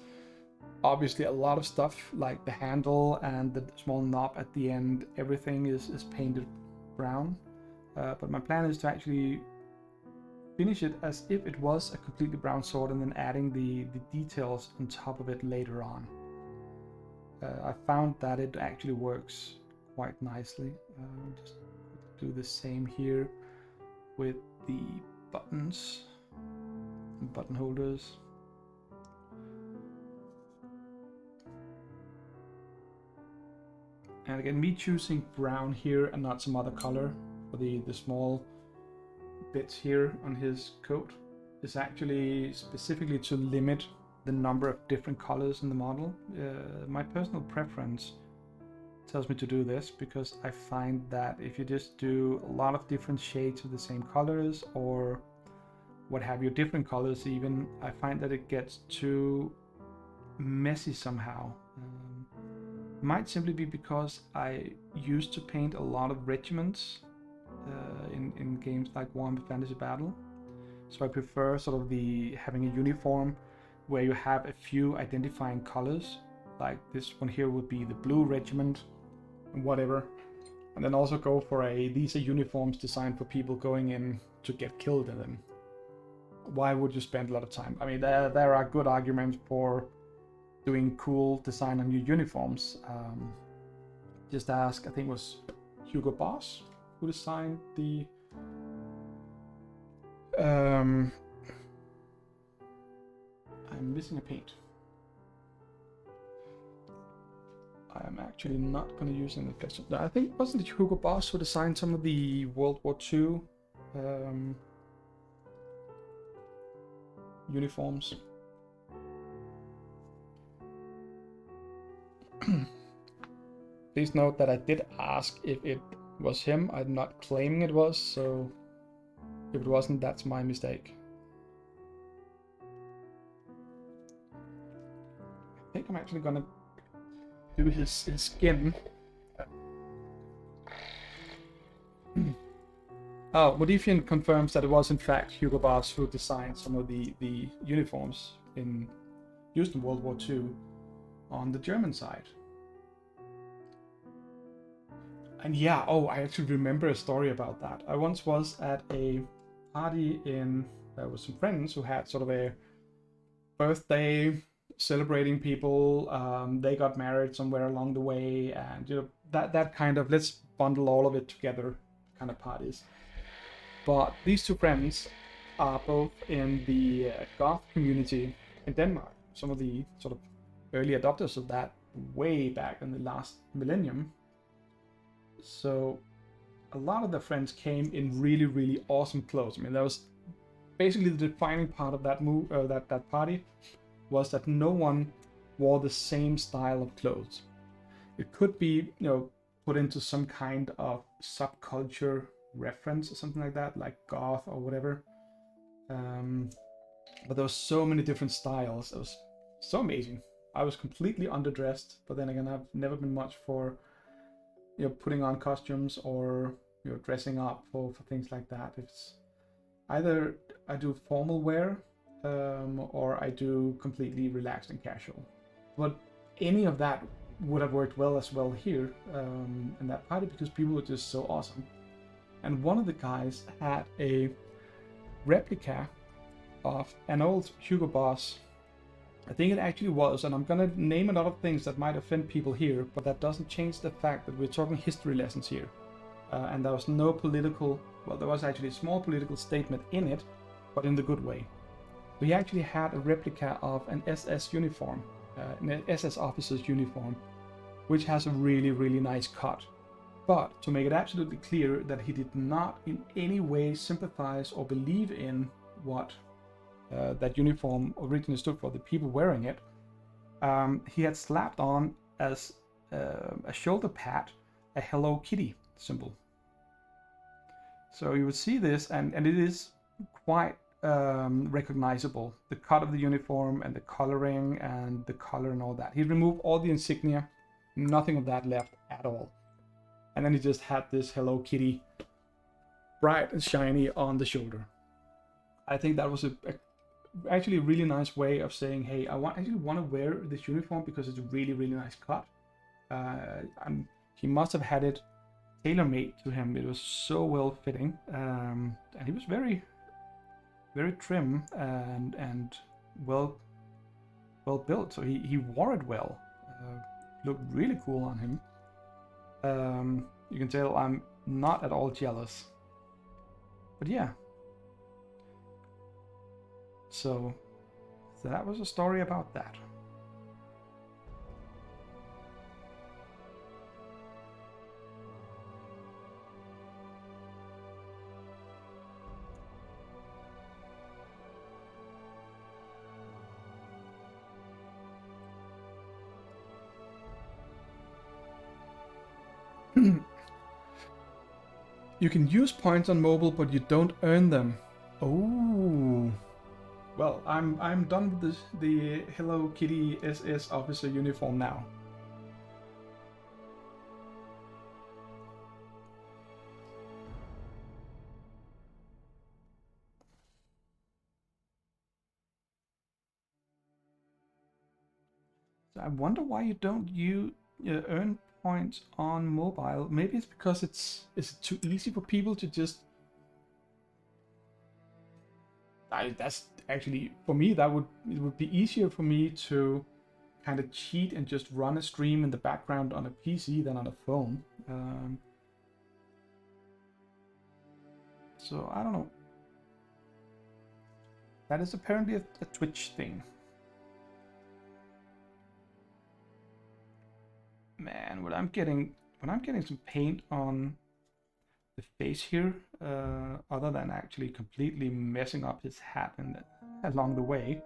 Speaker 1: obviously a lot of stuff, like the handle and the small knob at the end, everything is painted brown. But my plan is to actually finish it as if it was a completely brown sword, and then adding the details on top of it later on. I found that it actually works quite nicely. Just do the same here with the buttons and button holders. And again, me choosing brown here and not some other color for the small bits here on his coat is actually specifically to limit the number of different colors in the model. My personal preference tells me to do this, because I find that if you just do a lot of different shades of the same colors, or what have you, different colors even, I find that it gets too messy somehow. Might simply be because I used to paint a lot of regiments in games like Warhammer Fantasy Battle. So I prefer sort of having a uniform where you have a few identifying colors. Like this one here would be the blue regiment and whatever. And then also go for these are uniforms designed for people going in to get killed in them. Why would you spend a lot of time? I mean, there are good arguments for doing cool design on your uniforms. Just ask, I think it was Hugo Boss who designed the I'm missing a paint. I am actually not going to use any of the I think wasn't it Hugo Boss who designed some of the World War II uniforms. Please note that I did ask if it was him. I'm not claiming it was, so if it wasn't, that's my mistake. I think I'm actually gonna do his skin. Oh, Modifian confirms that it was in fact Hugo Boss who designed some of the uniforms used in World War II on the German side. And yeah, oh, I actually remember a story about that. I once was at a party with some friends who had sort of a birthday celebrating people. They got married somewhere along the way, and you know that kind of let's bundle all of it together kind of parties. But these two friends are both in the goth community in Denmark. Some of the sort of early adopters of that way back in the last millennium. So a lot of the friends came in really, really awesome clothes. I mean, that was basically the defining part of that that party was that no one wore the same style of clothes. It could be, you know, put into some kind of subculture reference or something like that, like goth or whatever. But there was so many different styles. It was so amazing. I was completely underdressed, but then again, I've never been much for, you know, putting on costumes or, you know, dressing up for things like that. It's either I do formal wear or I do completely relaxed and casual. But any of that would have worked well as well here in that party because people were just so awesome. And one of the guys had a replica of an old Hugo Boss. I think it actually was, and I'm gonna name a lot of things that might offend people here, but that doesn't change the fact that we're talking history lessons here. And there was no political, well, there was actually a small political statement in it, but in the good way. We actually had a replica of an SS uniform, an SS officer's uniform, which has a really, really nice cut. But to make it absolutely clear that he did not in any way sympathize or believe in what that uniform originally stood for, the people wearing it, he had slapped on as a shoulder pad a Hello Kitty symbol. So you would see this, and it is quite recognizable. The cut of the uniform and the coloring and the color and all that. He removed all the insignia, nothing of that left at all. And then he just had this Hello Kitty bright and shiny on the shoulder. I think that was actually a really nice way of saying, hey, I actually want to wear this uniform because it's a really, really nice cut. And he must have had it tailor-made to him. It was so well fitting, and he was very, very trim and well built. So he wore it well. Looked really cool on him. You can tell I'm not at all jealous. But yeah. So that was a story about that. You can use points on mobile, but you don't earn them. Oh. Well, I'm done with the Hello Kitty SS officer uniform now. I wonder why you don't earn points on mobile. Maybe it's because is it too easy for people to just... that's actually, for me, it would be easier for me to kind of cheat and just run a stream in the background on a PC than on a phone. So I don't know. That is apparently a Twitch thing. Man, when I'm getting some paint on the face here, other than actually completely messing up his hat and along the way,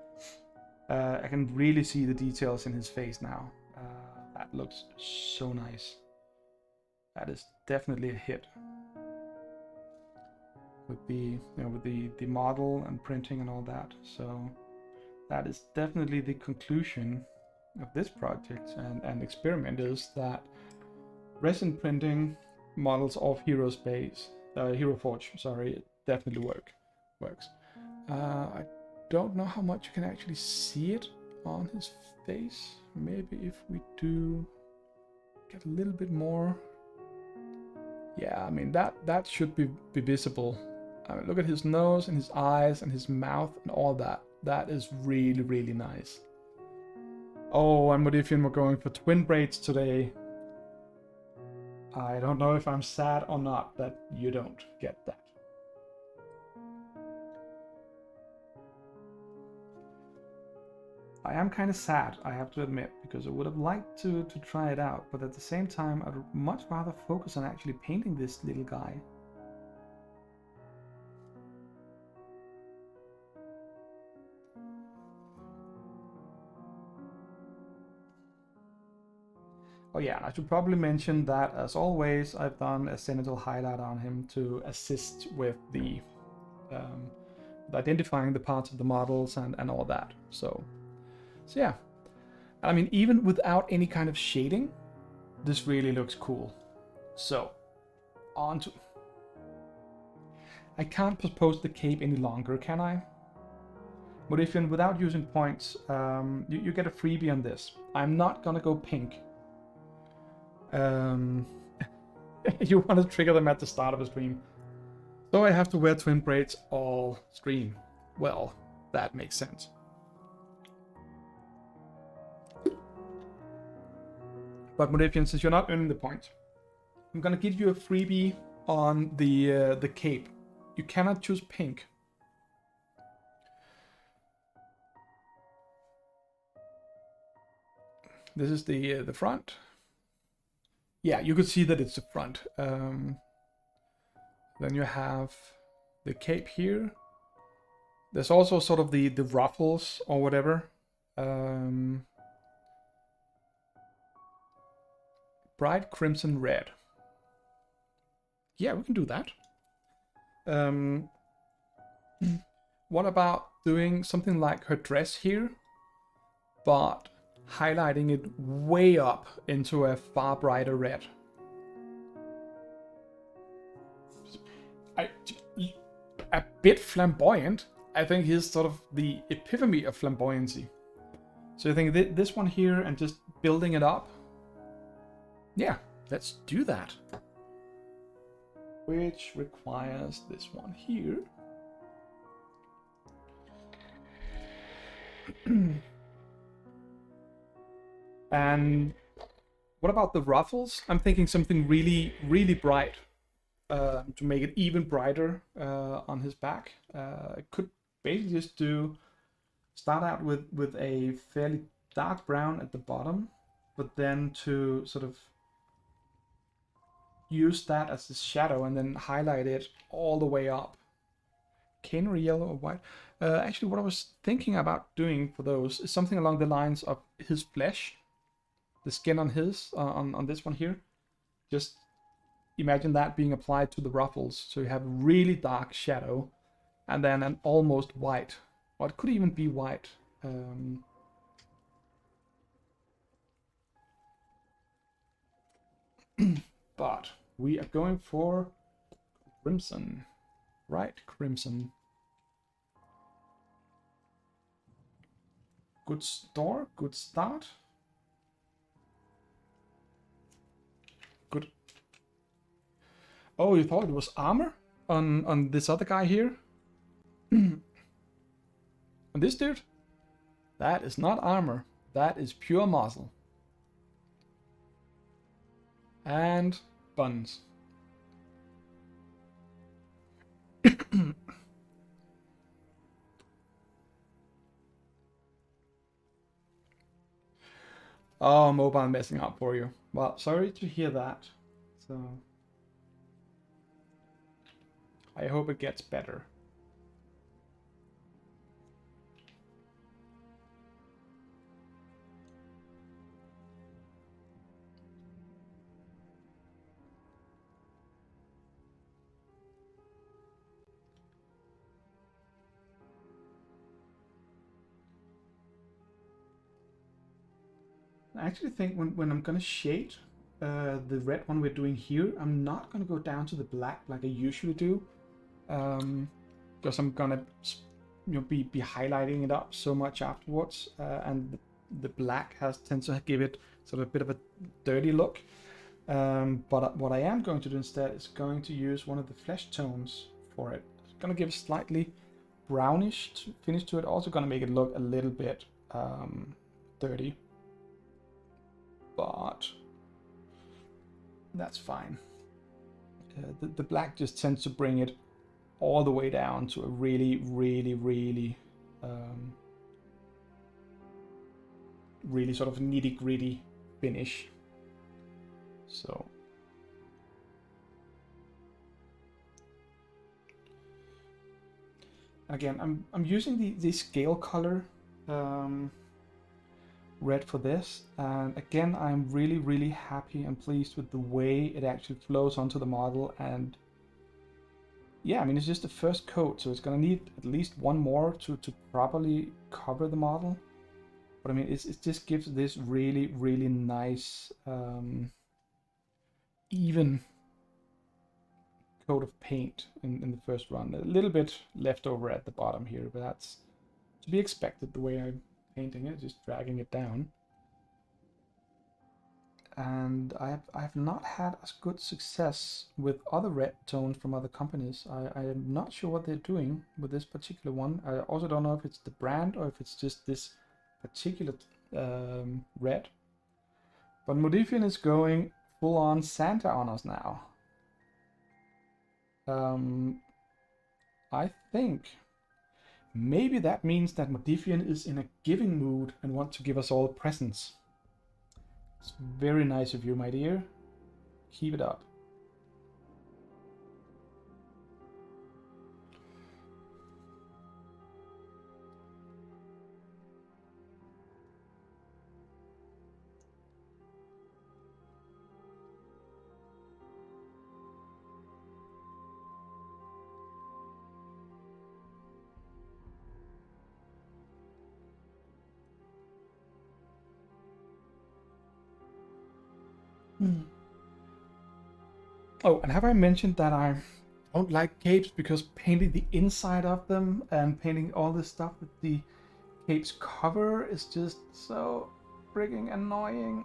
Speaker 1: I can really see the details in his face now. That looks so nice. That is definitely a hit. With the model and printing and all that. So that is definitely the conclusion of this project and experiment, is that resin printing models of Hero Forge, sorry, it definitely works. I don't know how much you can actually see it on his face. Maybe if we do get a little bit more. Yeah, I mean that should be visible. I mean, look at his nose and his eyes and his mouth and all that. That is really, really nice. Oh, and Modifian, we're going for twin braids today. I don't know if I'm sad or not that you don't get that. I am kind of sad, I have to admit, because I would have liked to try it out, but at the same time, I'd much rather focus on actually painting this little guy. Oh yeah, I should probably mention that, as always, I've done a Zenithal highlight on him to assist with the identifying the parts of the models and all that. So yeah, I mean, even without any kind of shading, this really looks cool. So on to... I can't postpone the cape any longer, can I? But if without using points, you get a freebie on this. I'm not gonna go pink. You want to trigger them at the start of a stream. So I have to wear twin braids all stream. Well, that makes sense. But Modifian, since you're not earning the points, I'm gonna give you a freebie on the cape. You cannot choose pink. This is the front. Yeah, you could see that it's the front. Then you have the cape here. There's also sort of the ruffles or whatever. Bright crimson red. Yeah, we can do that. What about doing something like her dress here, but highlighting it way up into a far brighter red? A bit flamboyant. I think he's sort of the epitome of flamboyancy. So I think this one here and just building it up. Yeah, let's do that. Which requires this one here. And what about the ruffles? I'm thinking something really, really bright to make it even brighter on his back. I could basically just start out with a fairly dark brown at the bottom, but then to sort of use that as the shadow and then highlight it all the way up. Canary yellow or white. Actually, what I was thinking about doing for those is something along the lines of his flesh. The skin on his, on this one here. Just imagine that being applied to the ruffles. So you have a really dark shadow and then an almost white. Or it could even be white. But we are going for crimson. Right, crimson. Good start. Good. Oh, you thought it was armor on this other guy here? On this dude? That is not armor. That is pure muscle. And buns. Oh, mobile messing up for you. Well, sorry to hear that. So I hope it gets better. I actually think when I'm gonna shade the red one we're doing here, I'm not gonna go down to the black like I usually do, because I'm gonna be highlighting it up so much afterwards, and the black tends to give it sort of a bit of a dirty look. But what I am going to do instead is going to use one of the flesh tones for it. It's gonna give a slightly brownish finish to it. Also gonna make it look a little bit dirty. But that's fine. The black just tends to bring it all the way down to a really sort of nitty-gritty finish. So again, I'm using the scale color red for this, and again I'm really happy and pleased with the way it actually flows onto the model. And yeah, I mean, it's just the first coat, so it's gonna need at least one more to properly cover the model. But I mean, it just gives this really nice even coat of paint in the first run. A little bit left over at the bottom here, but that's to be expected the way I'm painting it, just dragging it down. And I have not had as good success with other red tones from other companies. I am not sure what they're doing with this particular one. I also don't know if it's the brand or if it's just this particular red. But Modifian is going full on Santa on us now. I think maybe that means that Modifian is in a giving mood and wants to give us all presents. It's very nice of you, my dear. Keep it up. Oh, and have I mentioned that I don't like capes because painting the inside of them and painting all this stuff that the capes cover is just so frigging annoying.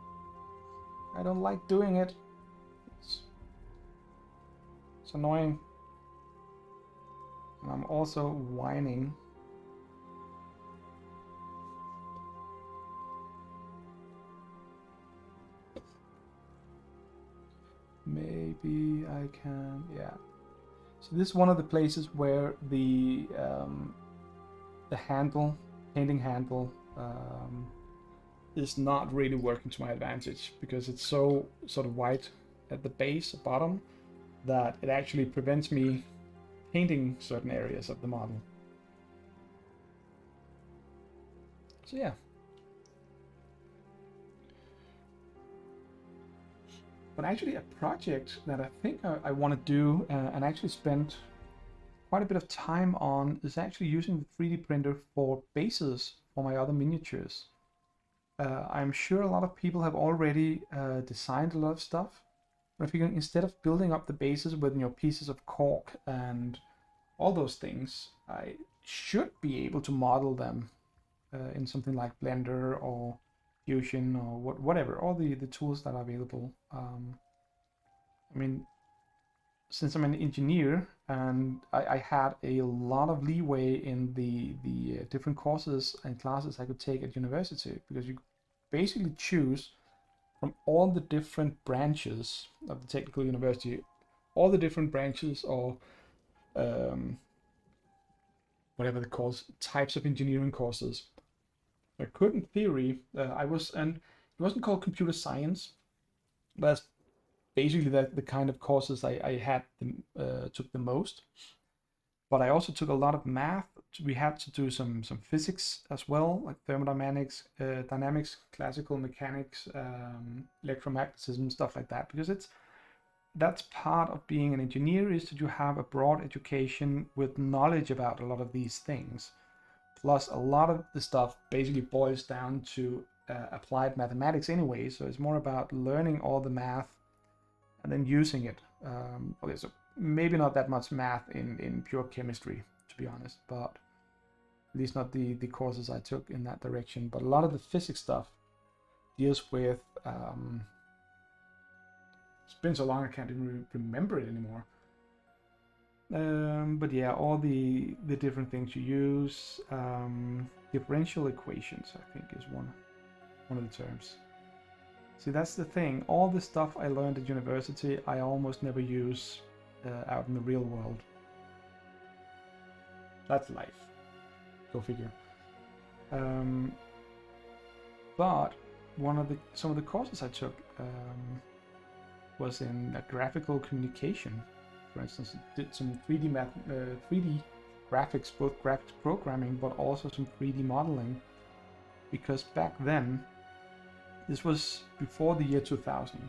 Speaker 1: I don't like doing it. It's annoying. And I'm also whining. Maybe I can, yeah. So this is one of the places where the handle, painting handle, is not really working to my advantage because it's so sort of white at the base, bottom, that it actually prevents me painting certain areas of the model. So yeah. But actually a project that I think I want to do and actually spend quite a bit of time on is actually using the 3D printer for bases for my other miniatures. I'm sure a lot of people have already designed a lot of stuff, but if you can, instead of building up the bases with pieces of cork and all those things, I should be able to model them in something like Blender or Fusion or whatever, all the tools that are available. I mean, since I'm an engineer and I had a lot of leeway in the different courses and classes I could take at university, because you basically choose from all the different branches of the technical university, all the different branches or whatever they call types of engineering courses. I could, in theory, and it wasn't called computer science, but that's basically the kind of courses I had took the most. But I also took a lot of math. We had to do some physics as well, like thermodynamics, dynamics, classical mechanics, electromagnetism, stuff like that. Because that's part of being an engineer, is that you have a broad education with knowledge about a lot of these things. Plus, a lot of the stuff basically boils down to applied mathematics anyway. So it's more about learning all the math and then using it. Okay, so maybe not that much math in pure chemistry, to be honest, but at least not the courses I took in that direction. But a lot of the physics stuff deals with, it's been so long I can't even remember it anymore. But yeah, all the different things you use. Differential equations, I think, is one of the terms. See, that's the thing. All the stuff I learned at university, I almost never use out in the real world. That's life. Go figure. But some of the courses I took was in graphical communication. For instance, did some 3D 3D graphics, both graphics programming, but also some 3D modeling. Because back then, this was before the year 2000.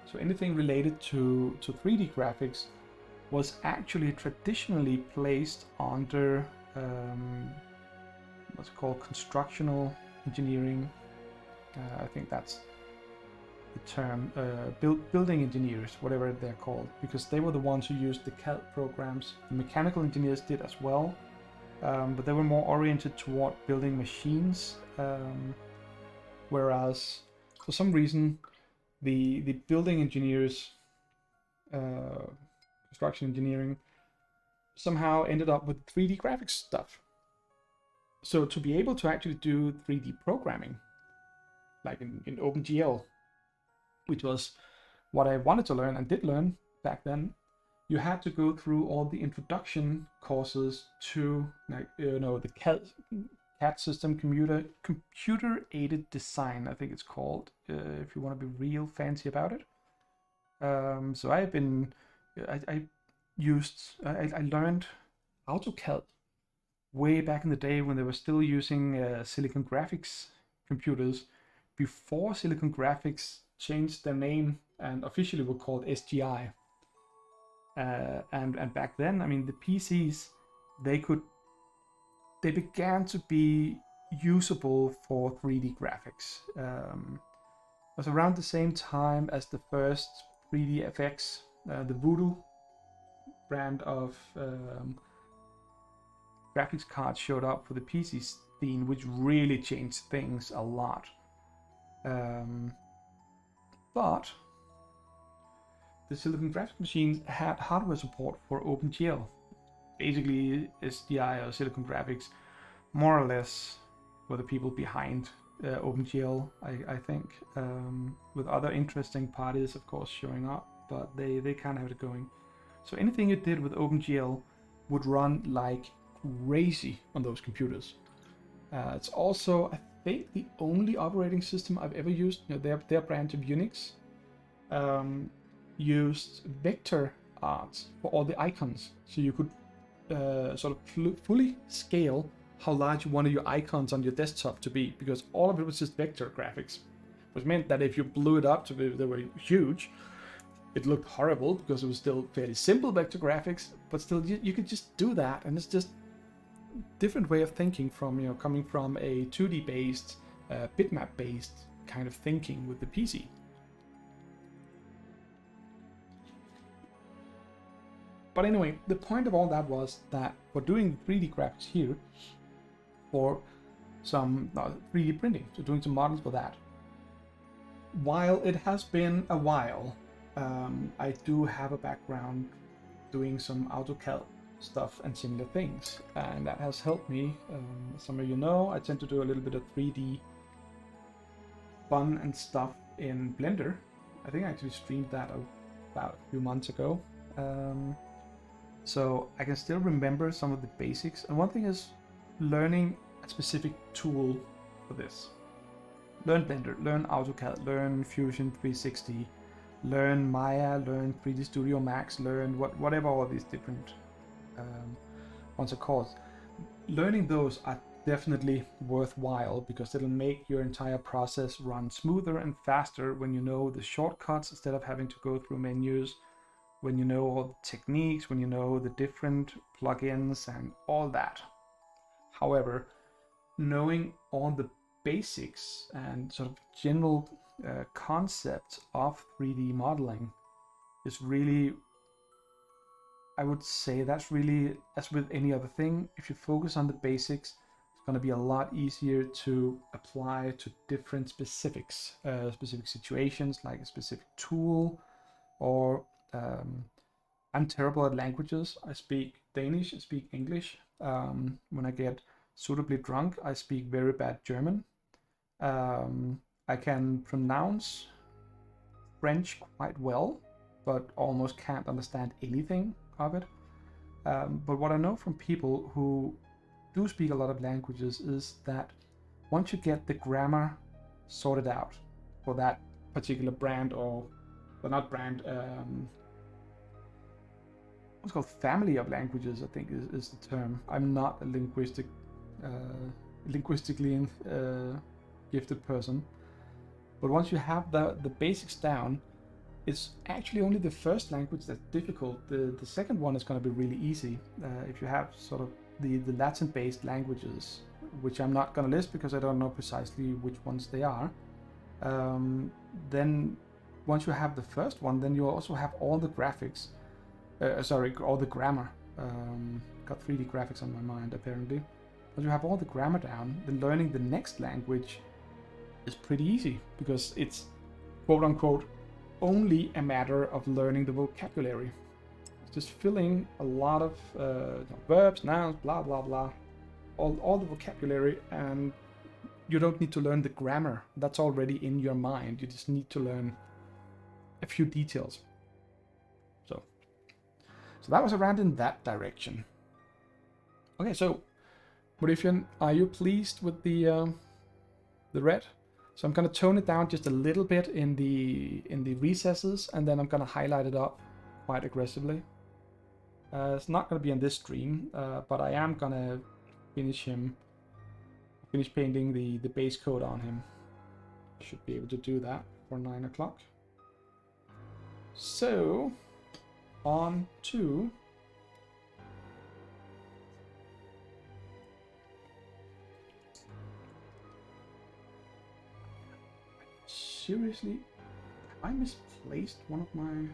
Speaker 1: So anything related to 3D graphics was actually traditionally placed under what's called constructional engineering. I think that's the term, building engineers, whatever they're called, because they were the ones who used the CAD programs. The mechanical engineers did as well, but they were more oriented toward building machines, whereas for some reason the building engineers, construction engineering, somehow ended up with 3D graphics stuff. So to be able to actually do 3D programming, like in OpenGL, which was what I wanted to learn and did learn back then, you had to go through all the introduction courses to, like, the CAD system, computer aided design, I think it's called, if you want to be real fancy about it. So I learned AutoCAD way back in the day when they were still using Silicon Graphics computers, before Silicon Graphics changed their name and officially were called SGI. And back then, I mean, the PCs, they began to be usable for 3D graphics. It was around the same time as the first 3D FX, the Voodoo brand of graphics cards showed up for the PC scene, which really changed things a lot. But the Silicon Graphics machines had hardware support for OpenGL. Basically, SDI or Silicon Graphics, more or less, were the people behind OpenGL, I think, with other interesting parties, of course, showing up, but they kind of had it going. So anything you did with OpenGL would run like crazy on those computers. It's also, I think, the only operating system I've ever used, their branch of Unix, used vector art for all the icons. So you could sort of fully scale how large you wanted your icons on your desktop to be, because all of it was just vector graphics, which meant that if you blew it up to be, they were huge, it looked horrible because it was still fairly simple vector graphics, but still you could just do that, and it's just different way of thinking from, coming from a 2D based, bitmap based kind of thinking with the PC. But anyway, the point of all that was that for doing 3D graphics here, for some 3D printing, so doing some models for that, while it has been a while I do have a background doing some AutoCAD stuff and similar things, and that has helped me. Some of you know I tend to do a little bit of 3D fun and stuff in Blender. I think I actually streamed that about a few months ago. So I can still remember some of the basics. And one thing is learning a specific tool for this. Learn Blender, learn AutoCAD, learn Fusion 360, learn Maya, learn 3D Studio Max, learn whatever all these different ones are called. Learning those are definitely worthwhile because it'll make your entire process run smoother and faster when you know the shortcuts instead of having to go through menus, when you know all the techniques, when you know the different plugins and all that. However, knowing all the basics and sort of general concepts of 3D modeling is really, I would say that's really, as with any other thing, if you focus on the basics, it's going to be a lot easier to apply to different specifics, specific situations, like a specific tool, or I'm terrible at languages. I speak Danish, I speak English. When I get suitably drunk, I speak very bad German. I can pronounce French quite well, but almost can't understand anything of it. But what I know from people who do speak a lot of languages is that once you get the grammar sorted out for that particular brand, or well, not brand, what's called family of languages, I think is the term. I'm not a linguistically gifted person, but once you have the basics down, it's actually only the first language that's difficult. The second one is going to be really easy. If you have sort of the Latin-based languages, which I'm not going to list because I don't know precisely which ones they are, then once you have the first one, then you also have all the graphics, all the grammar. Got 3D graphics on my mind apparently. Once you have all the grammar down, then learning the next language is pretty easy because it's quote unquote only a matter of learning the vocabulary. It's just filling a lot of verbs, nouns, blah blah blah, all the vocabulary, and you don't need to learn the grammar. That's already in your mind. You just need to learn a few details. So that was around in that direction. Okay, so Modifian, are you pleased with the red? So I'm going to tone it down just a little bit in the recesses, and then I'm going to highlight it up quite aggressively. It's not going to be on this stream, but I am going to finish painting the base coat on him. I should be able to do that for 9 o'clock. So, on to seriously, I misplaced one of my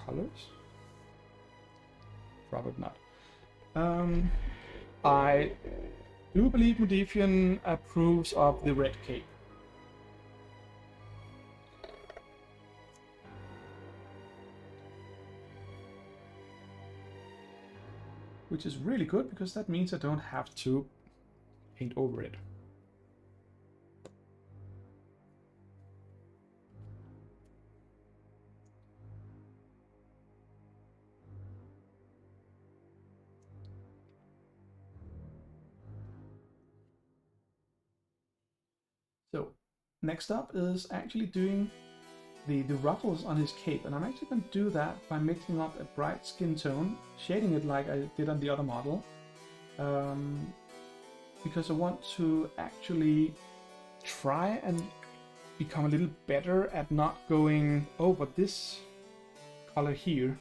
Speaker 1: colors? Probably not. I do believe Modifian approves of the red cape. Which is really good because that means I don't have to paint over it. So next up is actually doing the ruffles on his cape, and I'm actually going to do that by mixing up a bright skin tone, shading it like I did on the other model, because I want to actually try and become a little better at not going, oh, but this color here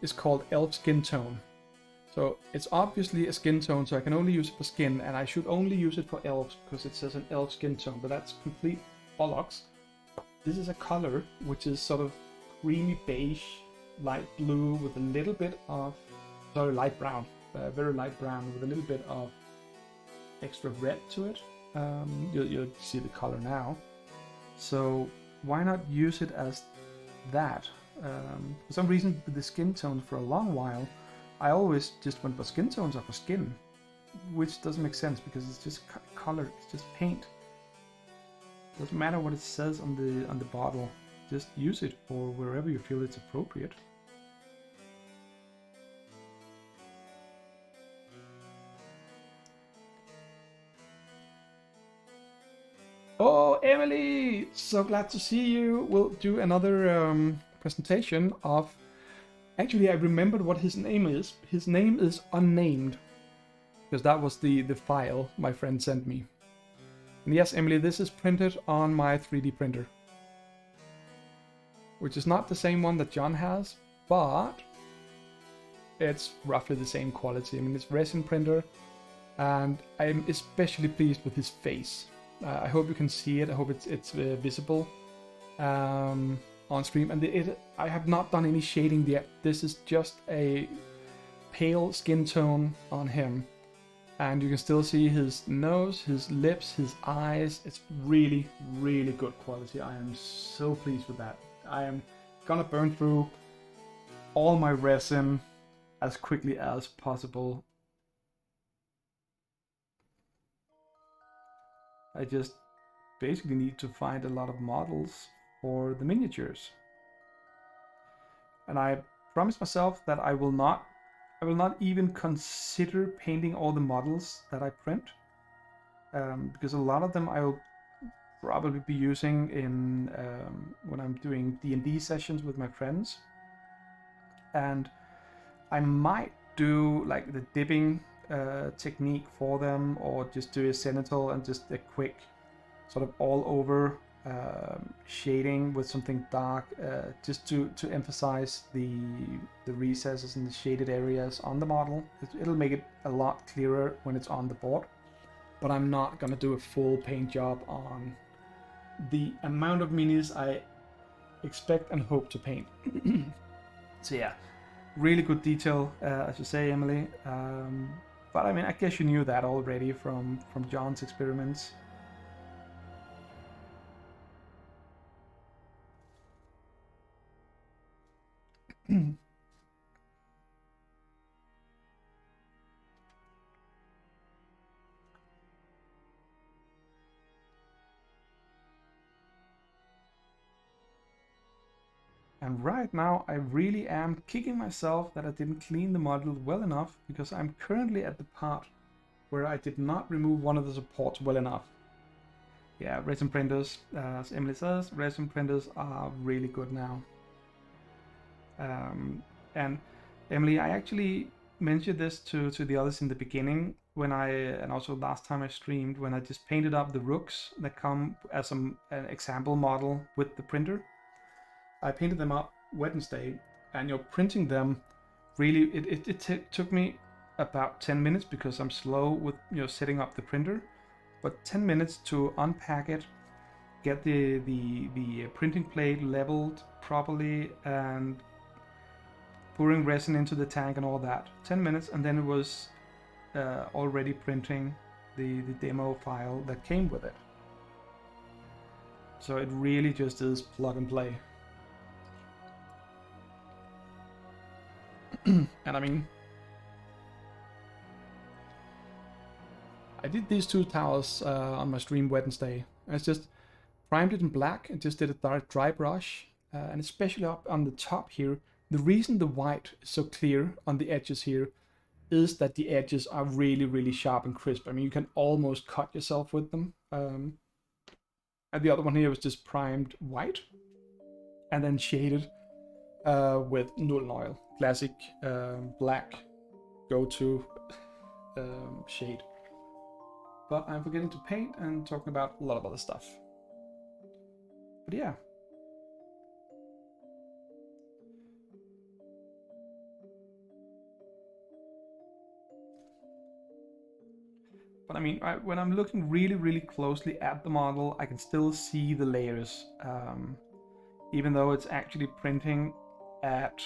Speaker 1: is called elf skin tone. So it's obviously a skin tone, so I can only use it for skin, and I should only use it for elves because it says an elf skin tone, but that's complete bollocks. This is a color which is sort of creamy beige, light blue with a little bit of, light brown, very light brown with a little bit of extra red to it. You'll see the color now. So why not use it as that? For some reason, with the skin tone for a long while, I always just went for skin tones or for skin, which doesn't make sense because it's just color, it's just paint. Doesn't matter what it says on the bottle, just use it for wherever you feel it's appropriate. Oh, Emily! So glad to see you. We'll do another presentation of... Actually, I remembered what his name is. His name is Unnamed, because that was the file my friend sent me. And yes, Emily, this is printed on my 3D printer, which is not the same one that John has, but it's roughly the same quality. I mean, it's resin printer, and I'm especially pleased with his face. I hope you can see it. I hope it's visible on stream. And I have not done any shading yet. This is just a pale skin tone on him. And you can still see his nose, his lips, his eyes. It's really, really good quality. I am so pleased with that. I am gonna burn through all my resin as quickly as possible. I just basically need to find a lot of models for the miniatures. And I promised myself that I will not even consider painting all the models that I print, because a lot of them I will probably be using in when I'm doing D&D sessions with my friends. And I might do like the dipping technique for them, or just do a cenital and just a quick sort of all over shading with something dark, just to emphasize the recesses and the shaded areas on the model. It'll make it a lot clearer when it's on the board, but I'm not gonna do a full paint job on the amount of minis I expect and hope to paint. So yeah, really good detail, as you say, Emily. But I mean, I guess you knew that already from John's experiments. And right now I really am kicking myself that I didn't clean the module well enough, because I'm currently at the part where I did not remove one of the supports well enough. Yeah, resin printers, as Emily says, resin printers are really good now. And Emily, I actually mentioned this to the others in the beginning, and also last time I streamed, when I just painted up the rooks that come as an example model with the printer. I painted them up Wednesday, and printing them really, it took me about 10 minutes because I'm slow with setting up the printer, but 10 minutes to unpack it, get the printing plate leveled properly, and pouring resin into the tank and all that. 10 minutes, and then it was already printing the demo file that came with it. So it really just is plug and play. And I mean, I did these two towers on my stream Wednesday. I just primed it in black and just did a dark dry brush, and especially up on the top here. The reason the white is so clear on the edges here is that the edges are really, really sharp and crisp. I mean, you can almost cut yourself with them. And the other one here was just primed white and then shaded with Nuln Oil. Classic black go-to shade. But I'm forgetting to paint and talking about a lot of other stuff. But yeah. But I mean, when I'm looking really, really closely at the model, I can still see the layers. Even though it's actually printing at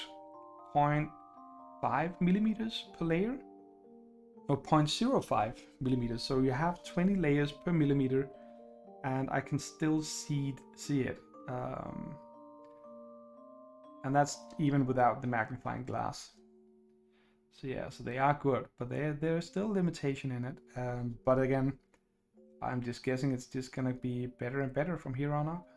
Speaker 1: 0.5 millimeters per layer, or 0.05 millimeters. So you have 20 layers per millimeter, and I can still see it. And that's even without the magnifying glass. So yeah, so they are good, but there's still limitation in it. But again, I'm just guessing it's just gonna be better and better from here on up.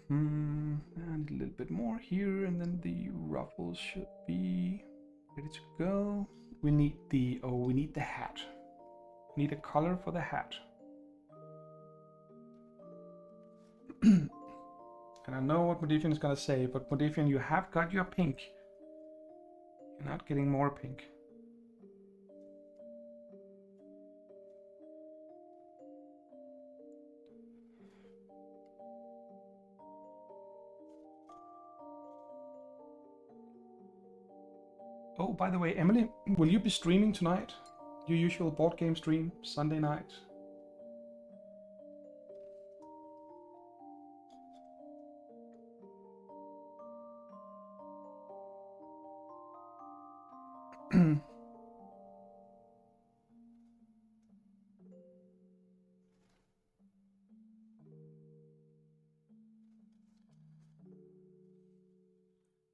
Speaker 1: And a little bit more here, and then the ruffles should be ready to go. We need the hat. We need a color for the hat. And I know what Modifian is gonna say, but Modifian, you have got your pink. You're not getting more pink. Oh, by the way, Emily, will you be streaming tonight? Your usual board game stream, Sunday night?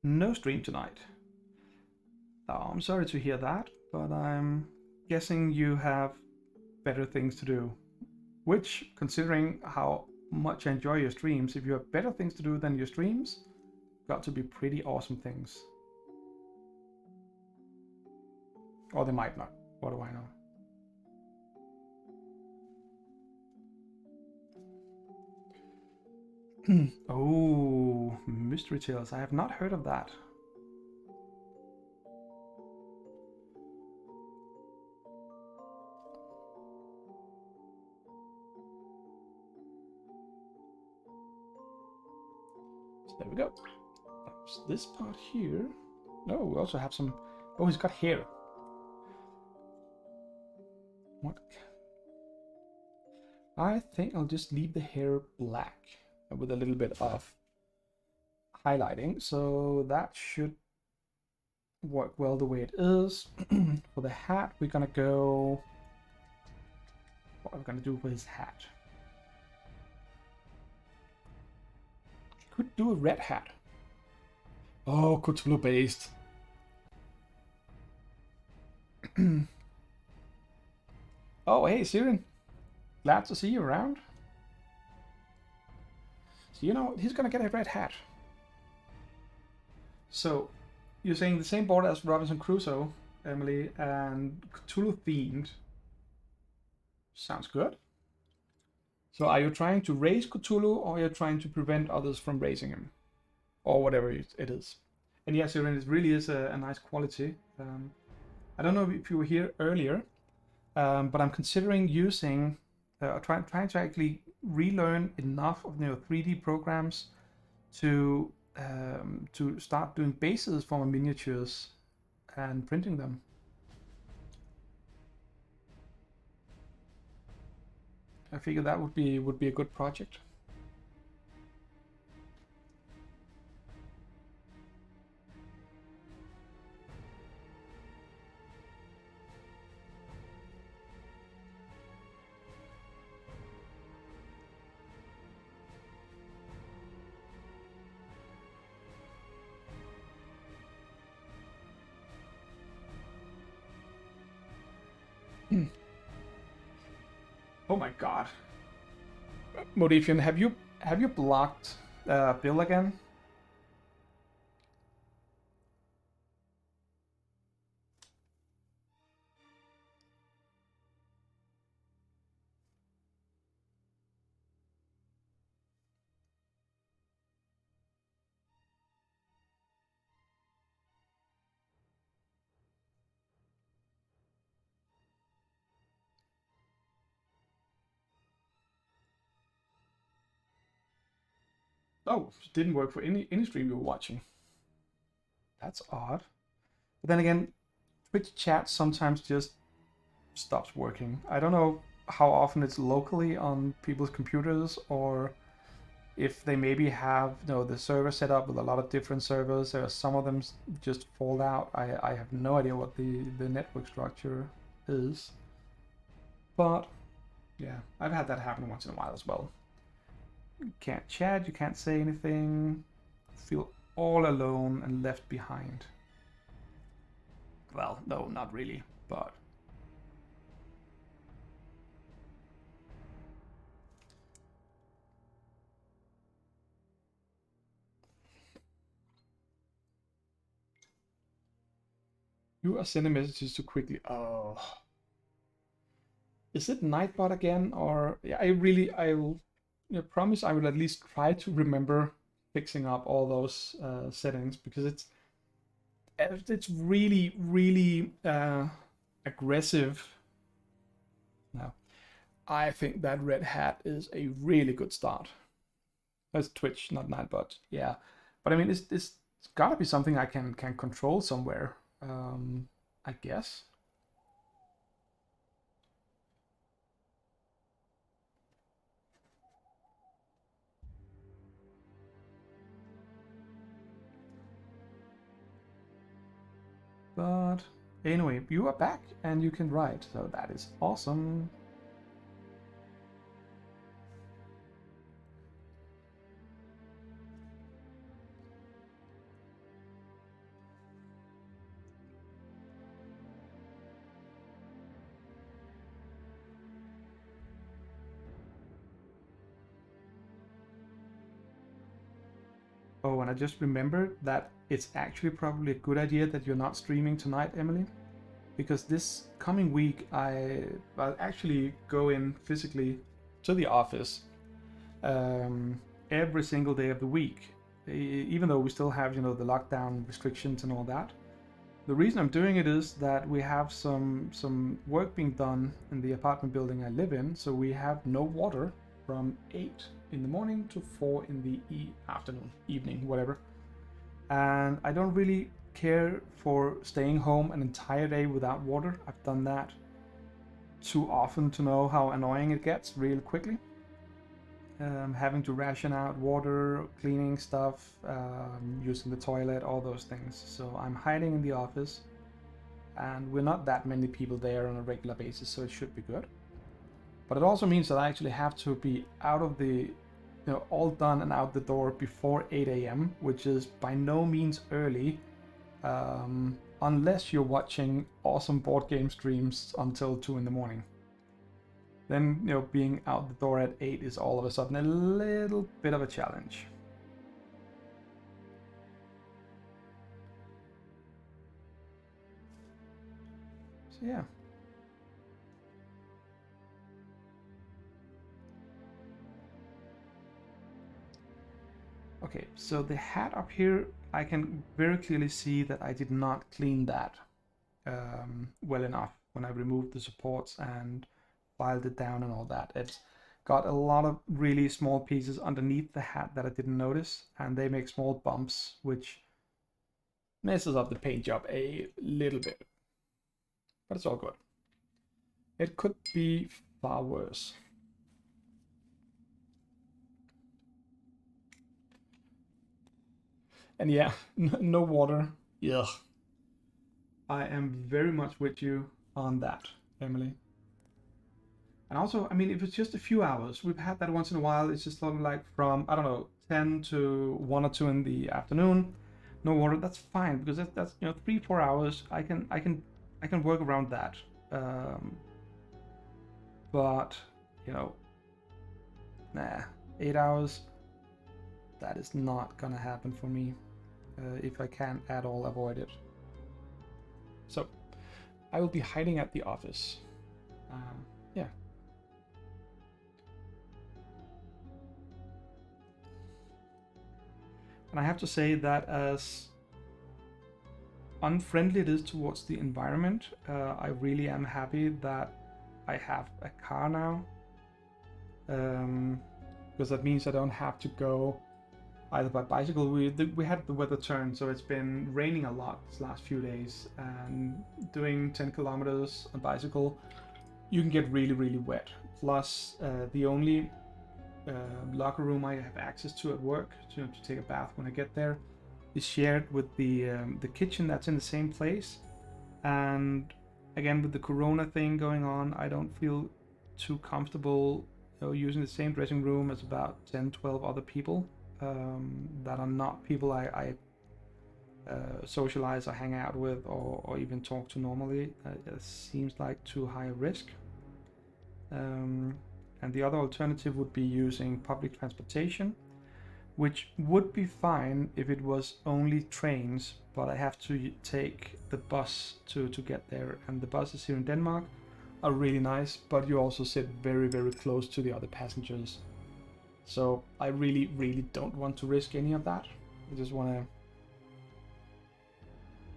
Speaker 1: No stream tonight. Oh, I'm sorry to hear that, but I'm guessing you have better things to do. Which, considering how much I enjoy your streams, if you have better things to do than your streams, got to be pretty awesome things. Or they might not. What do I know? Oh, Mystery Tales. I have not heard of that. So there we go. That's this part here. No, we also have some... Oh, he's got hair. What? I think I'll just leave the hair black with a little bit of highlighting. So that should work well the way it is. For the hat, we're gonna go... What are we gonna do for his hat? Could do a red hat. Oh, Cthulhu based. Oh, hey, Siren. Glad to see you around. So, you know, he's gonna get a red hat. So, you're saying the same board as Robinson Crusoe, Emily, and Cthulhu themed. Sounds good. So, are you trying to raise Cthulhu, or are you trying to prevent others from raising him? Or whatever it is. And yes, Siren, it really is a nice quality. I don't know if you were here earlier, but I'm considering using, trying to actually relearn enough of 3D programs to start doing bases for my miniatures and printing them. I figure that would be a good project. Oh my god. Modifian, have you blocked Bill again? Oh, it didn't work for any stream you were watching. That's odd. But then again, Twitch chat sometimes just stops working. I don't know how often it's locally on people's computers, or if they maybe have the server set up with a lot of different servers. Some of them just fall out. I have no idea what the network structure is, but yeah, I've had that happen once in a while as well. You can't chat, you can't say anything, feel all alone and left behind. Well, no, not really, but you are sending messages too quickly. Oh, is it Nightbot again? Or yeah, I'll promise I will at least try to remember fixing up all those settings, because it's really aggressive. Now, I think that red hat is a really good start. That's Twitch, not Nightbot. Yeah, but I mean, it's gotta be something I can control somewhere. I guess. But anyway, you are back and you can write, so that is awesome. Oh, and I just remembered that it's actually probably a good idea that you're not streaming tonight, Emily, because this coming week I'll actually go in physically to the office every single day of the week, even though we still have the lockdown restrictions and all that. The reason I'm doing it is that we have some work being done in the apartment building I live in, so we have no water from 8 in the morning to 4 in the afternoon, evening, whatever. And I don't really care for staying home an entire day without water. I've done that too often to know how annoying it gets real quickly. Having to ration out water, cleaning stuff, using the toilet, all those things. So I'm hiding in the office, and we're not that many people there on a regular basis, so it should be good. But it also means that I actually have to be out of the, all done and out the door before 8 a.m., which is by no means early, unless you're watching awesome board game streams until 2 in the morning. Then, being out the door at 8 is all of a sudden a little bit of a challenge. So yeah. Okay, so the hat up here, I can very clearly see that I did not clean that well enough when I removed the supports and filed it down and all that. It's got a lot of really small pieces underneath the hat that I didn't notice, and they make small bumps, which messes up the paint job a little bit. But it's all good. It could be far worse. And yeah, no water. Ugh. I am very much with you on that, Emily. And also, I mean, if it's just a few hours, we've had that once in a while. It's just sort of like from, I don't know, 10 to 1 or 2 in the afternoon, no water. That's fine, because that's 3-4 hours. I can work around that. But nah, 8 hours. That is not gonna happen for me if I can at all avoid it. So I will be hiding at the office. Yeah. And I have to say that as unfriendly it is towards the environment, I really am happy that I have a car now. Because that means I don't have to go either by bicycle. We had the weather turn, so it's been raining a lot this last few days, and doing 10 kilometers on bicycle you can get really, really wet. Plus, the only locker room I have access to at work to take a bath when I get there is shared with the kitchen that's in the same place. And again, with the corona thing going on, I don't feel too comfortable, using the same dressing room as about 10-12 other people that are not people I socialize or hang out with, or even talk to normally. It seems like too high a risk. And the other alternative would be using public transportation, which would be fine if it was only trains, but I have to take the bus to get there. And the buses here in Denmark are really nice, but you also sit very, very close to the other passengers. So I really, really don't want to risk any of that. I just want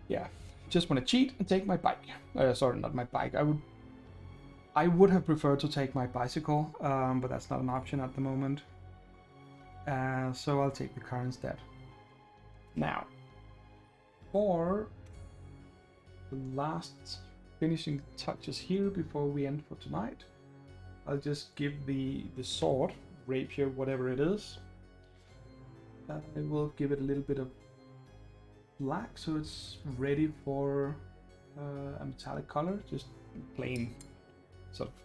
Speaker 1: to, just want to cheat and take my bike. Sorry, not my bike. I would have preferred to take my bicycle, but that's not an option at the moment. So I'll take the car instead. Now, for the last finishing touches here before we end for tonight, I'll just give the sword, rapier, whatever it is, I will give it a little bit of black so it's ready for a metallic color, just plain sort of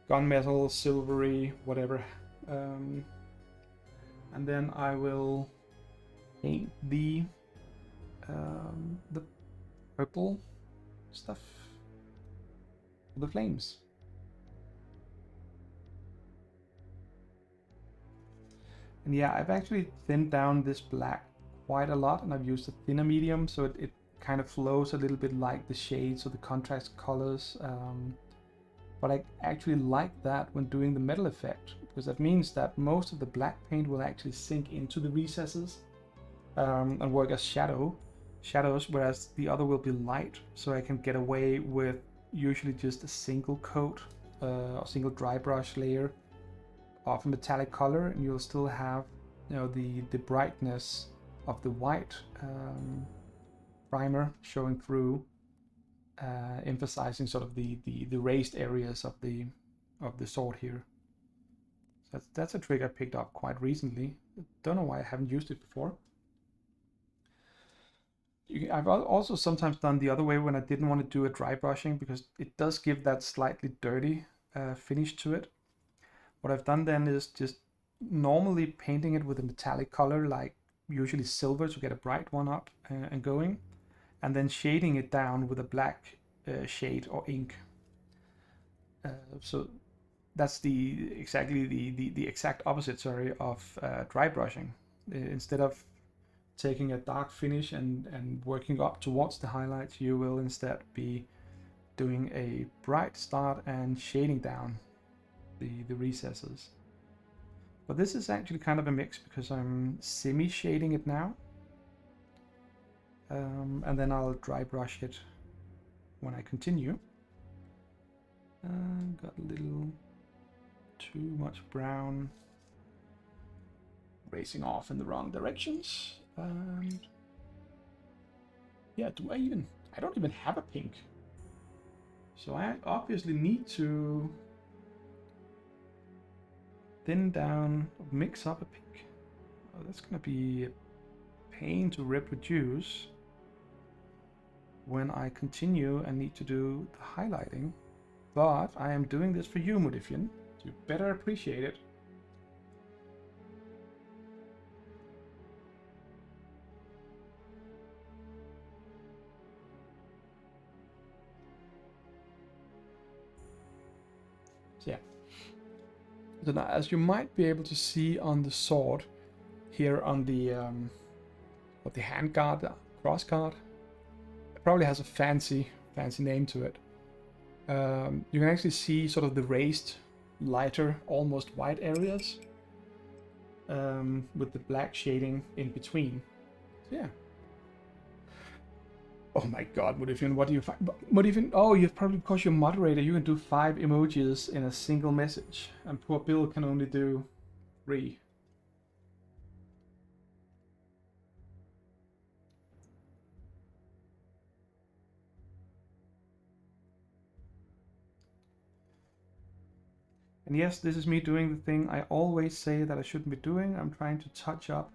Speaker 1: gunmetal, silvery, whatever. And then I will paint the purple stuff, the flames. And yeah, I've actually thinned down this black quite a lot, and I've used a thinner medium, so it kind of flows a little bit like the shades or the contrast colors. But I actually like that when doing the metal effect, because that means that most of the black paint will actually sink into the recesses and work as shadows, whereas the other will be light, so I can get away with usually just a single coat or single dry brush layer of a metallic color, and you'll still have, the brightness of the white primer showing through, emphasizing sort of the raised areas of the sword here. So that's a trick I picked up quite recently. Don't know why I haven't used it before. I've also sometimes done the other way when I didn't want to do a dry brushing, because it does give that slightly dirty finish to it. What I've done then is just normally painting it with a metallic color, like usually silver, to get a bright one up and going, and then shading it down with a black shade or ink. So that's the exact opposite, sorry, of dry brushing. Instead of taking a dark finish and working up towards the highlights, you will instead be doing a bright start and shading down the recesses. But this is actually kind of a mix, because I'm semi-shading it now. And then I'll dry brush it when I continue. Got a little too much brown, racing off in the wrong directions. And yeah, I don't even have a pink. So I obviously need to thin down, mix up a pink. Oh, that's gonna be a pain to reproduce when I continue and need to do the highlighting. But I am doing this for you, Modifian, so you better appreciate it. So yeah. So now, as you might be able to see on the sword here on the hand guard, cross guard, it probably has a fancy name to it. You can actually see sort of the raised, lighter, almost white areas with the black shading in between. So yeah. Oh my god, Modifian, what do you find? Modifian, oh, you've probably, because you're moderator, you can do 5 emojis in a single message, and poor Bill can only do 3. And yes, this is me doing the thing I always say that I shouldn't be doing. I'm trying to touch up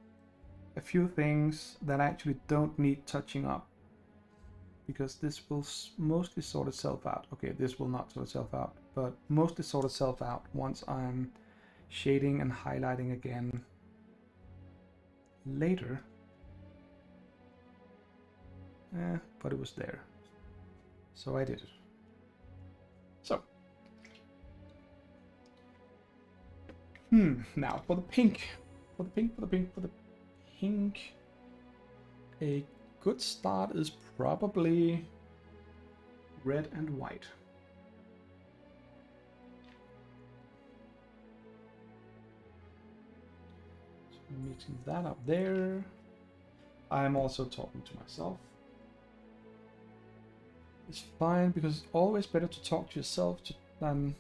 Speaker 1: a few things that actually don't need touching up, because this will mostly sort itself out. Okay, this will not sort itself out, but mostly sort itself out once I'm shading and highlighting again later. But it was there, so I did it. So now for the pink, a good start is probably red and white. So mixing that up there. I'm also talking to myself. It's fine, because it's always better to talk to yourself than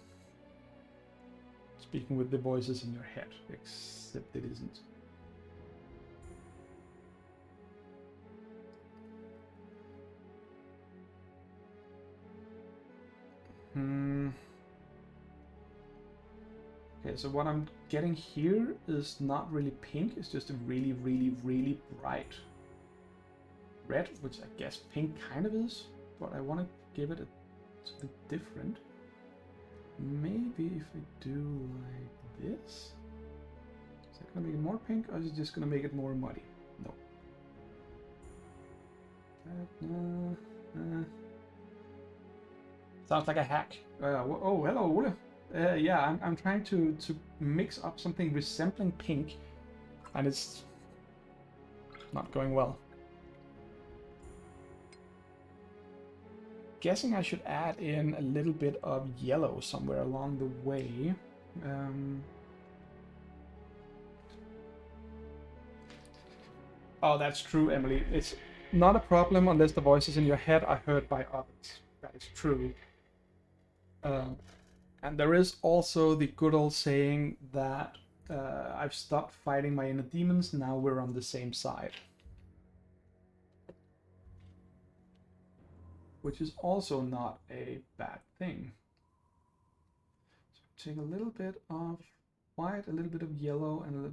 Speaker 1: speaking with the voices in your head, except it isn't. Okay, so what I'm getting here is not really pink, it's just a really, really, really bright red, which I guess pink kind of is, but I want to give it something different. Maybe if I do like this, is that going to make it more pink, or is it just going to make it more muddy? No. Sounds like a hack. Oh, hello, Ole. Yeah, I'm trying to mix up something resembling pink, and it's not going well. Guessing I should add in a little bit of yellow somewhere along the way. Oh, that's true, Emily. It's not a problem unless the voices in your head are heard by others. That is true. And there is also the good old saying that I've stopped fighting my inner demons, now we're on the same side. Which is also not a bad thing. So take a little bit of white, a little bit of yellow, and a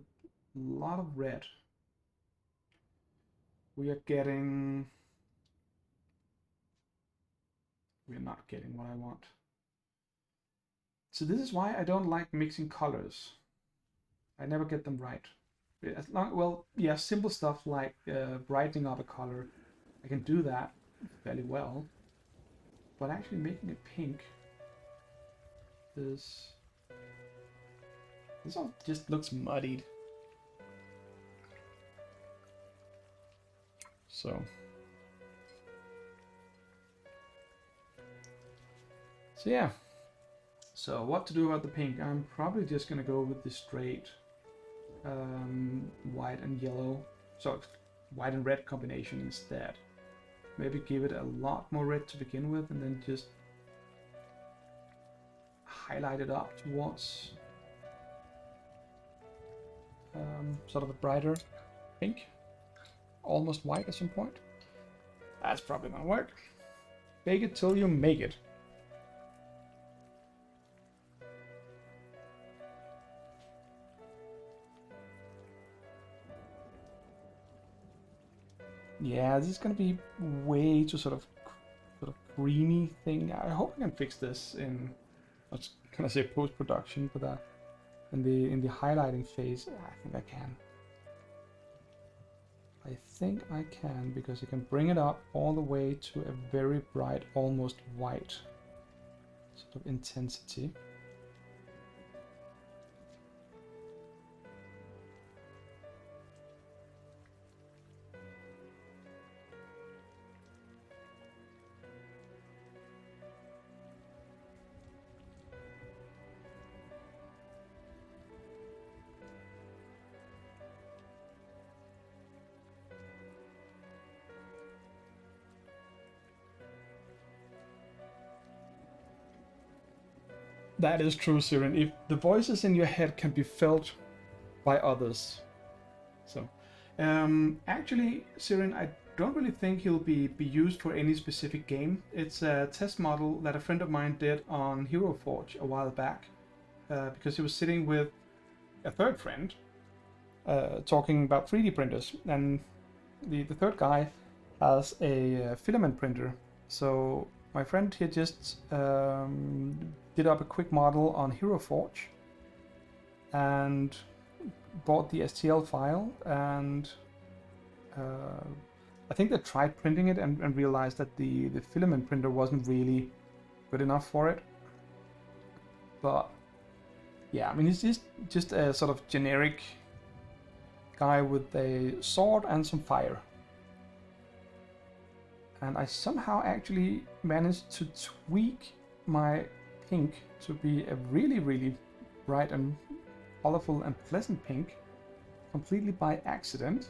Speaker 1: lot of red. We're not getting what I want. So this is why I don't like mixing colors. I never get them right. Well, yeah, simple stuff like brightening up a color, I can do that fairly well. But actually making it pink this all just looks muddied. So yeah. So what to do about the pink? I'm probably just gonna go with the straight white and yellow, so white and red combination instead. Maybe give it a lot more red to begin with, and then just highlight it up towards sort of a brighter pink, almost white at some point. That's probably gonna work. Fake it till you make it. Yeah, this is gonna be way too sort of creamy thing. I hope I can fix this in, I was gonna say post-production, but in the highlighting phase, I think I can. I think I can, because I can bring it up all the way to a very bright, almost white sort of intensity. That is true, Siren. If the voices in your head can be felt by others. So, actually, Siren, I don't really think he'll be used for any specific game. It's a test model that a friend of mine did on Hero Forge a while back. because he was sitting with a third friend talking about 3D printers, and the third guy has a filament printer. So my friend here just did up a quick model on Hero Forge and bought the STL file, and I think they tried printing it and realized that the filament printer wasn't really good enough for it. But yeah, I mean, he's just a sort of generic guy with a sword and some fire. And I somehow actually managed to tweak my pink to be a really, really bright and colorful and pleasant pink, completely by accident,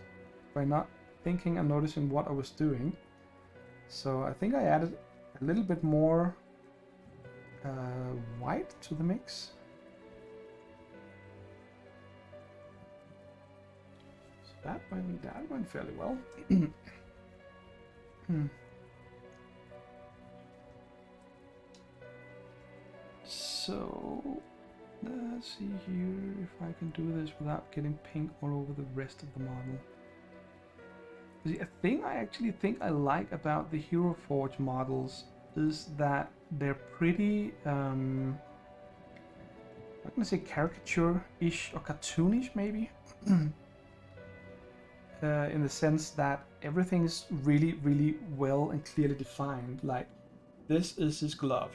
Speaker 1: by not thinking and noticing what I was doing. So I think I added a little bit more white to the mix. So that went fairly well. So let's see here if I can do this without getting pink all over the rest of the model. The thing I actually think I like about the Hero Forge models is that they're pretty, I'm gonna say caricature-ish or cartoonish maybe, in the sense that everything is really, really well and clearly defined. Like, this is his glove.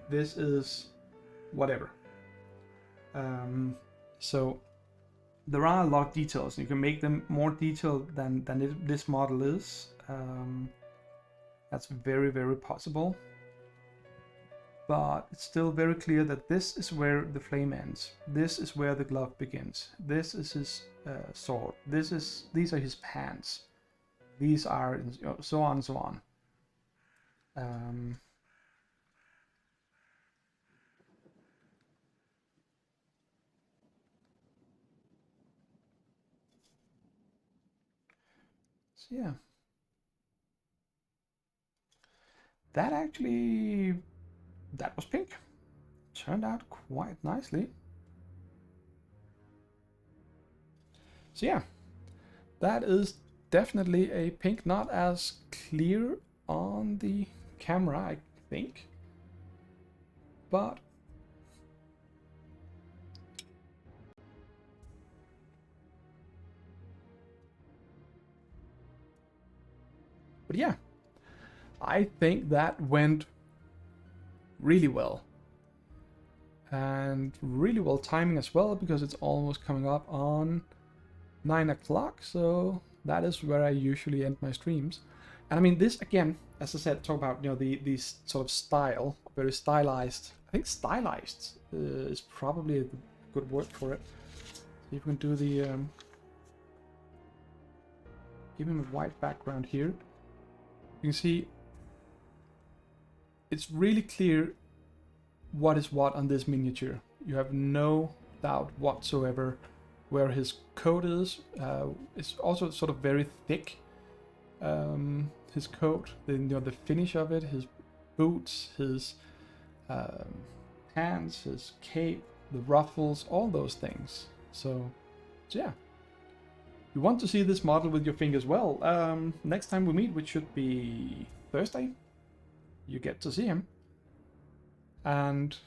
Speaker 1: This is whatever. So there are a lot of details. You can make them more detailed than this model is. That's very, very possible. But it's still very clear that this is where the flame ends. This is where the glove begins. This is his sword. These are his pants. These are, so on and so on. So yeah, that was pink. Turned out quite nicely. So yeah, that is definitely a pink, not as clear on the camera, I think, but yeah, I think that went really well, and really well timing as well, because it's almost coming up on 9 o'clock, so that is where I usually end my streams. And I mean, this again, as I said, talk about, the sort of style, very stylized. I think stylized is probably a good word for it. So if we can do the give him a white background here, you can see it's really clear what is what on this miniature. You have no doubt whatsoever where his coat is. It's also sort of very thick. His coat, the finish of it, his boots, his hands, his cape, the ruffles, all those things. So yeah, you want to see this model with your fingers. Well, next time we meet, which should be Thursday, you get to see him. And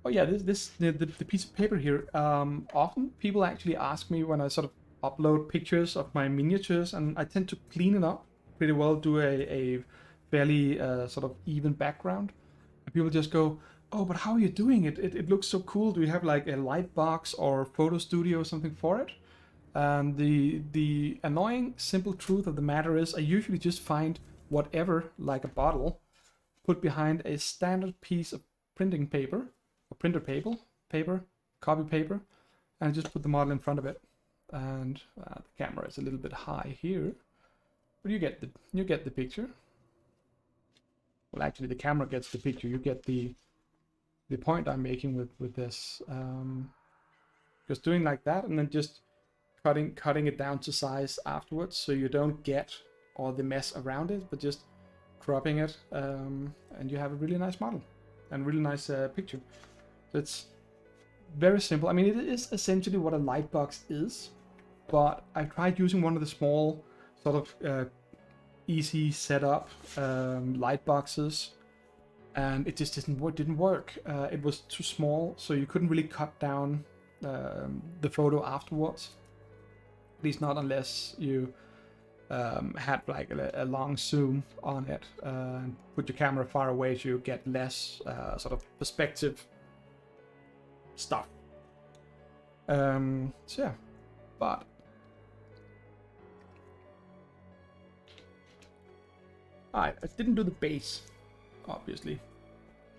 Speaker 1: oh yeah, the piece of paper here. Often people actually ask me when I sort of upload pictures of my miniatures, and I tend to clean it up pretty well, do a fairly sort of even background. And people just go, "Oh, but how are you doing it? It looks so cool. Do you have like a light box or photo studio or something for it?" The annoying simple truth of the matter is I usually just find whatever, like a bottle, put behind a standard piece of printing paper, or printer paper, copy paper, and I just put the model in front of it. And the camera is a little bit high here, but you get the picture. Well, actually, the camera gets the picture. You get the point I'm making with this. Just doing like that, and then just cutting it down to size afterwards, so you don't get all the mess around it, but just cropping it, and you have a really nice model and really nice picture. It's very simple. I mean, it is essentially what a light box is, but I tried using one of the small, sort of easy setup light boxes, and it just didn't work. It was too small, so you couldn't really cut down the photo afterwards. At least not unless you had like a long zoom on it and put your camera far away so you get less sort of perspective stuff. So yeah, but I didn't do the base, obviously.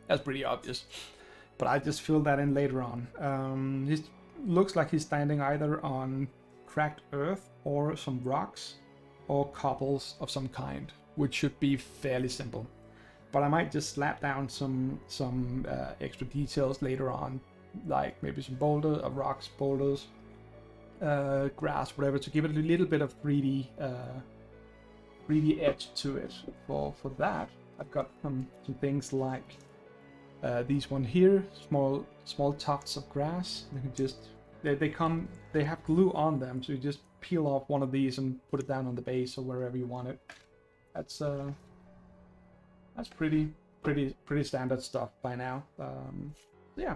Speaker 1: That's pretty obvious, but I just filled that in later on. He looks like he's standing either on cracked earth or some rocks or cobbles of some kind, which should be fairly simple. But I might just slap down some extra details later on, like maybe some rocks, boulders, grass, whatever, to give it a little bit of 3D edge to it. For that, I've got some things like these one here, small tufts of grass. You can just they have glue on them, so you just peel off one of these and put it down on the base or wherever you want it. That's pretty standard stuff by now. Yeah.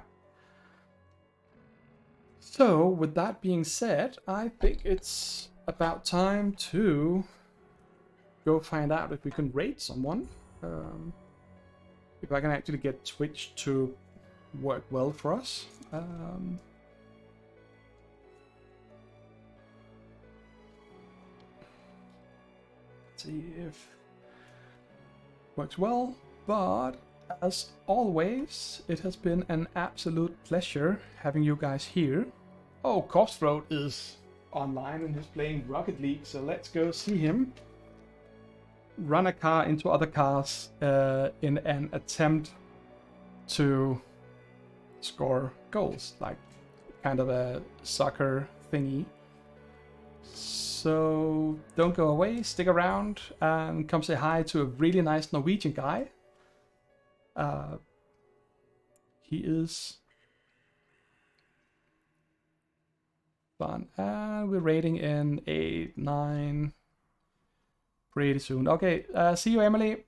Speaker 1: So with that being said, I think it's about time to go find out if we can raid someone. If I can actually get Twitch to work well for us. See if works well, but as always, it has been an absolute pleasure having you guys here. Oh, Costthroat is online and he's playing Rocket League, so let's go see him run a car into other cars in an attempt to score goals, like kind of a soccer thingy. So don't go away, stick around and come say hi to a really nice Norwegian guy. He is fun. And we're rating in 8, 9 pretty soon. Okay, see you, Emily.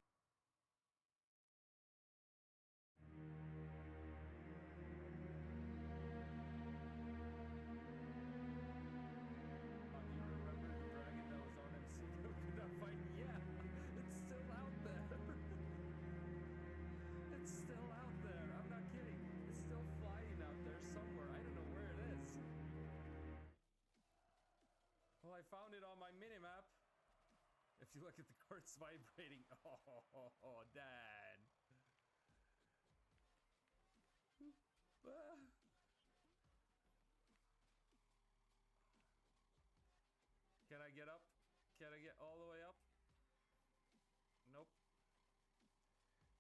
Speaker 2: Found it on my minimap. If you look at the quartz vibrating, oh, Dad. Can I get up? Can I get all the way up? Nope.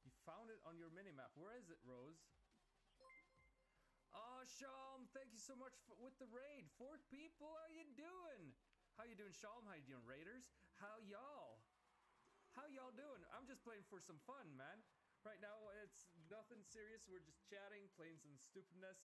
Speaker 2: You found it on your minimap. Where is it, Rose? Oh, Shalm, thank you so much with the raid. 4 people, how you doing? How you doing, Shalm? How you doing, Raiders? How y'all? How y'all doing? I'm just playing for some fun, man. Right now, it's nothing serious. We're just chatting, playing some stupidness.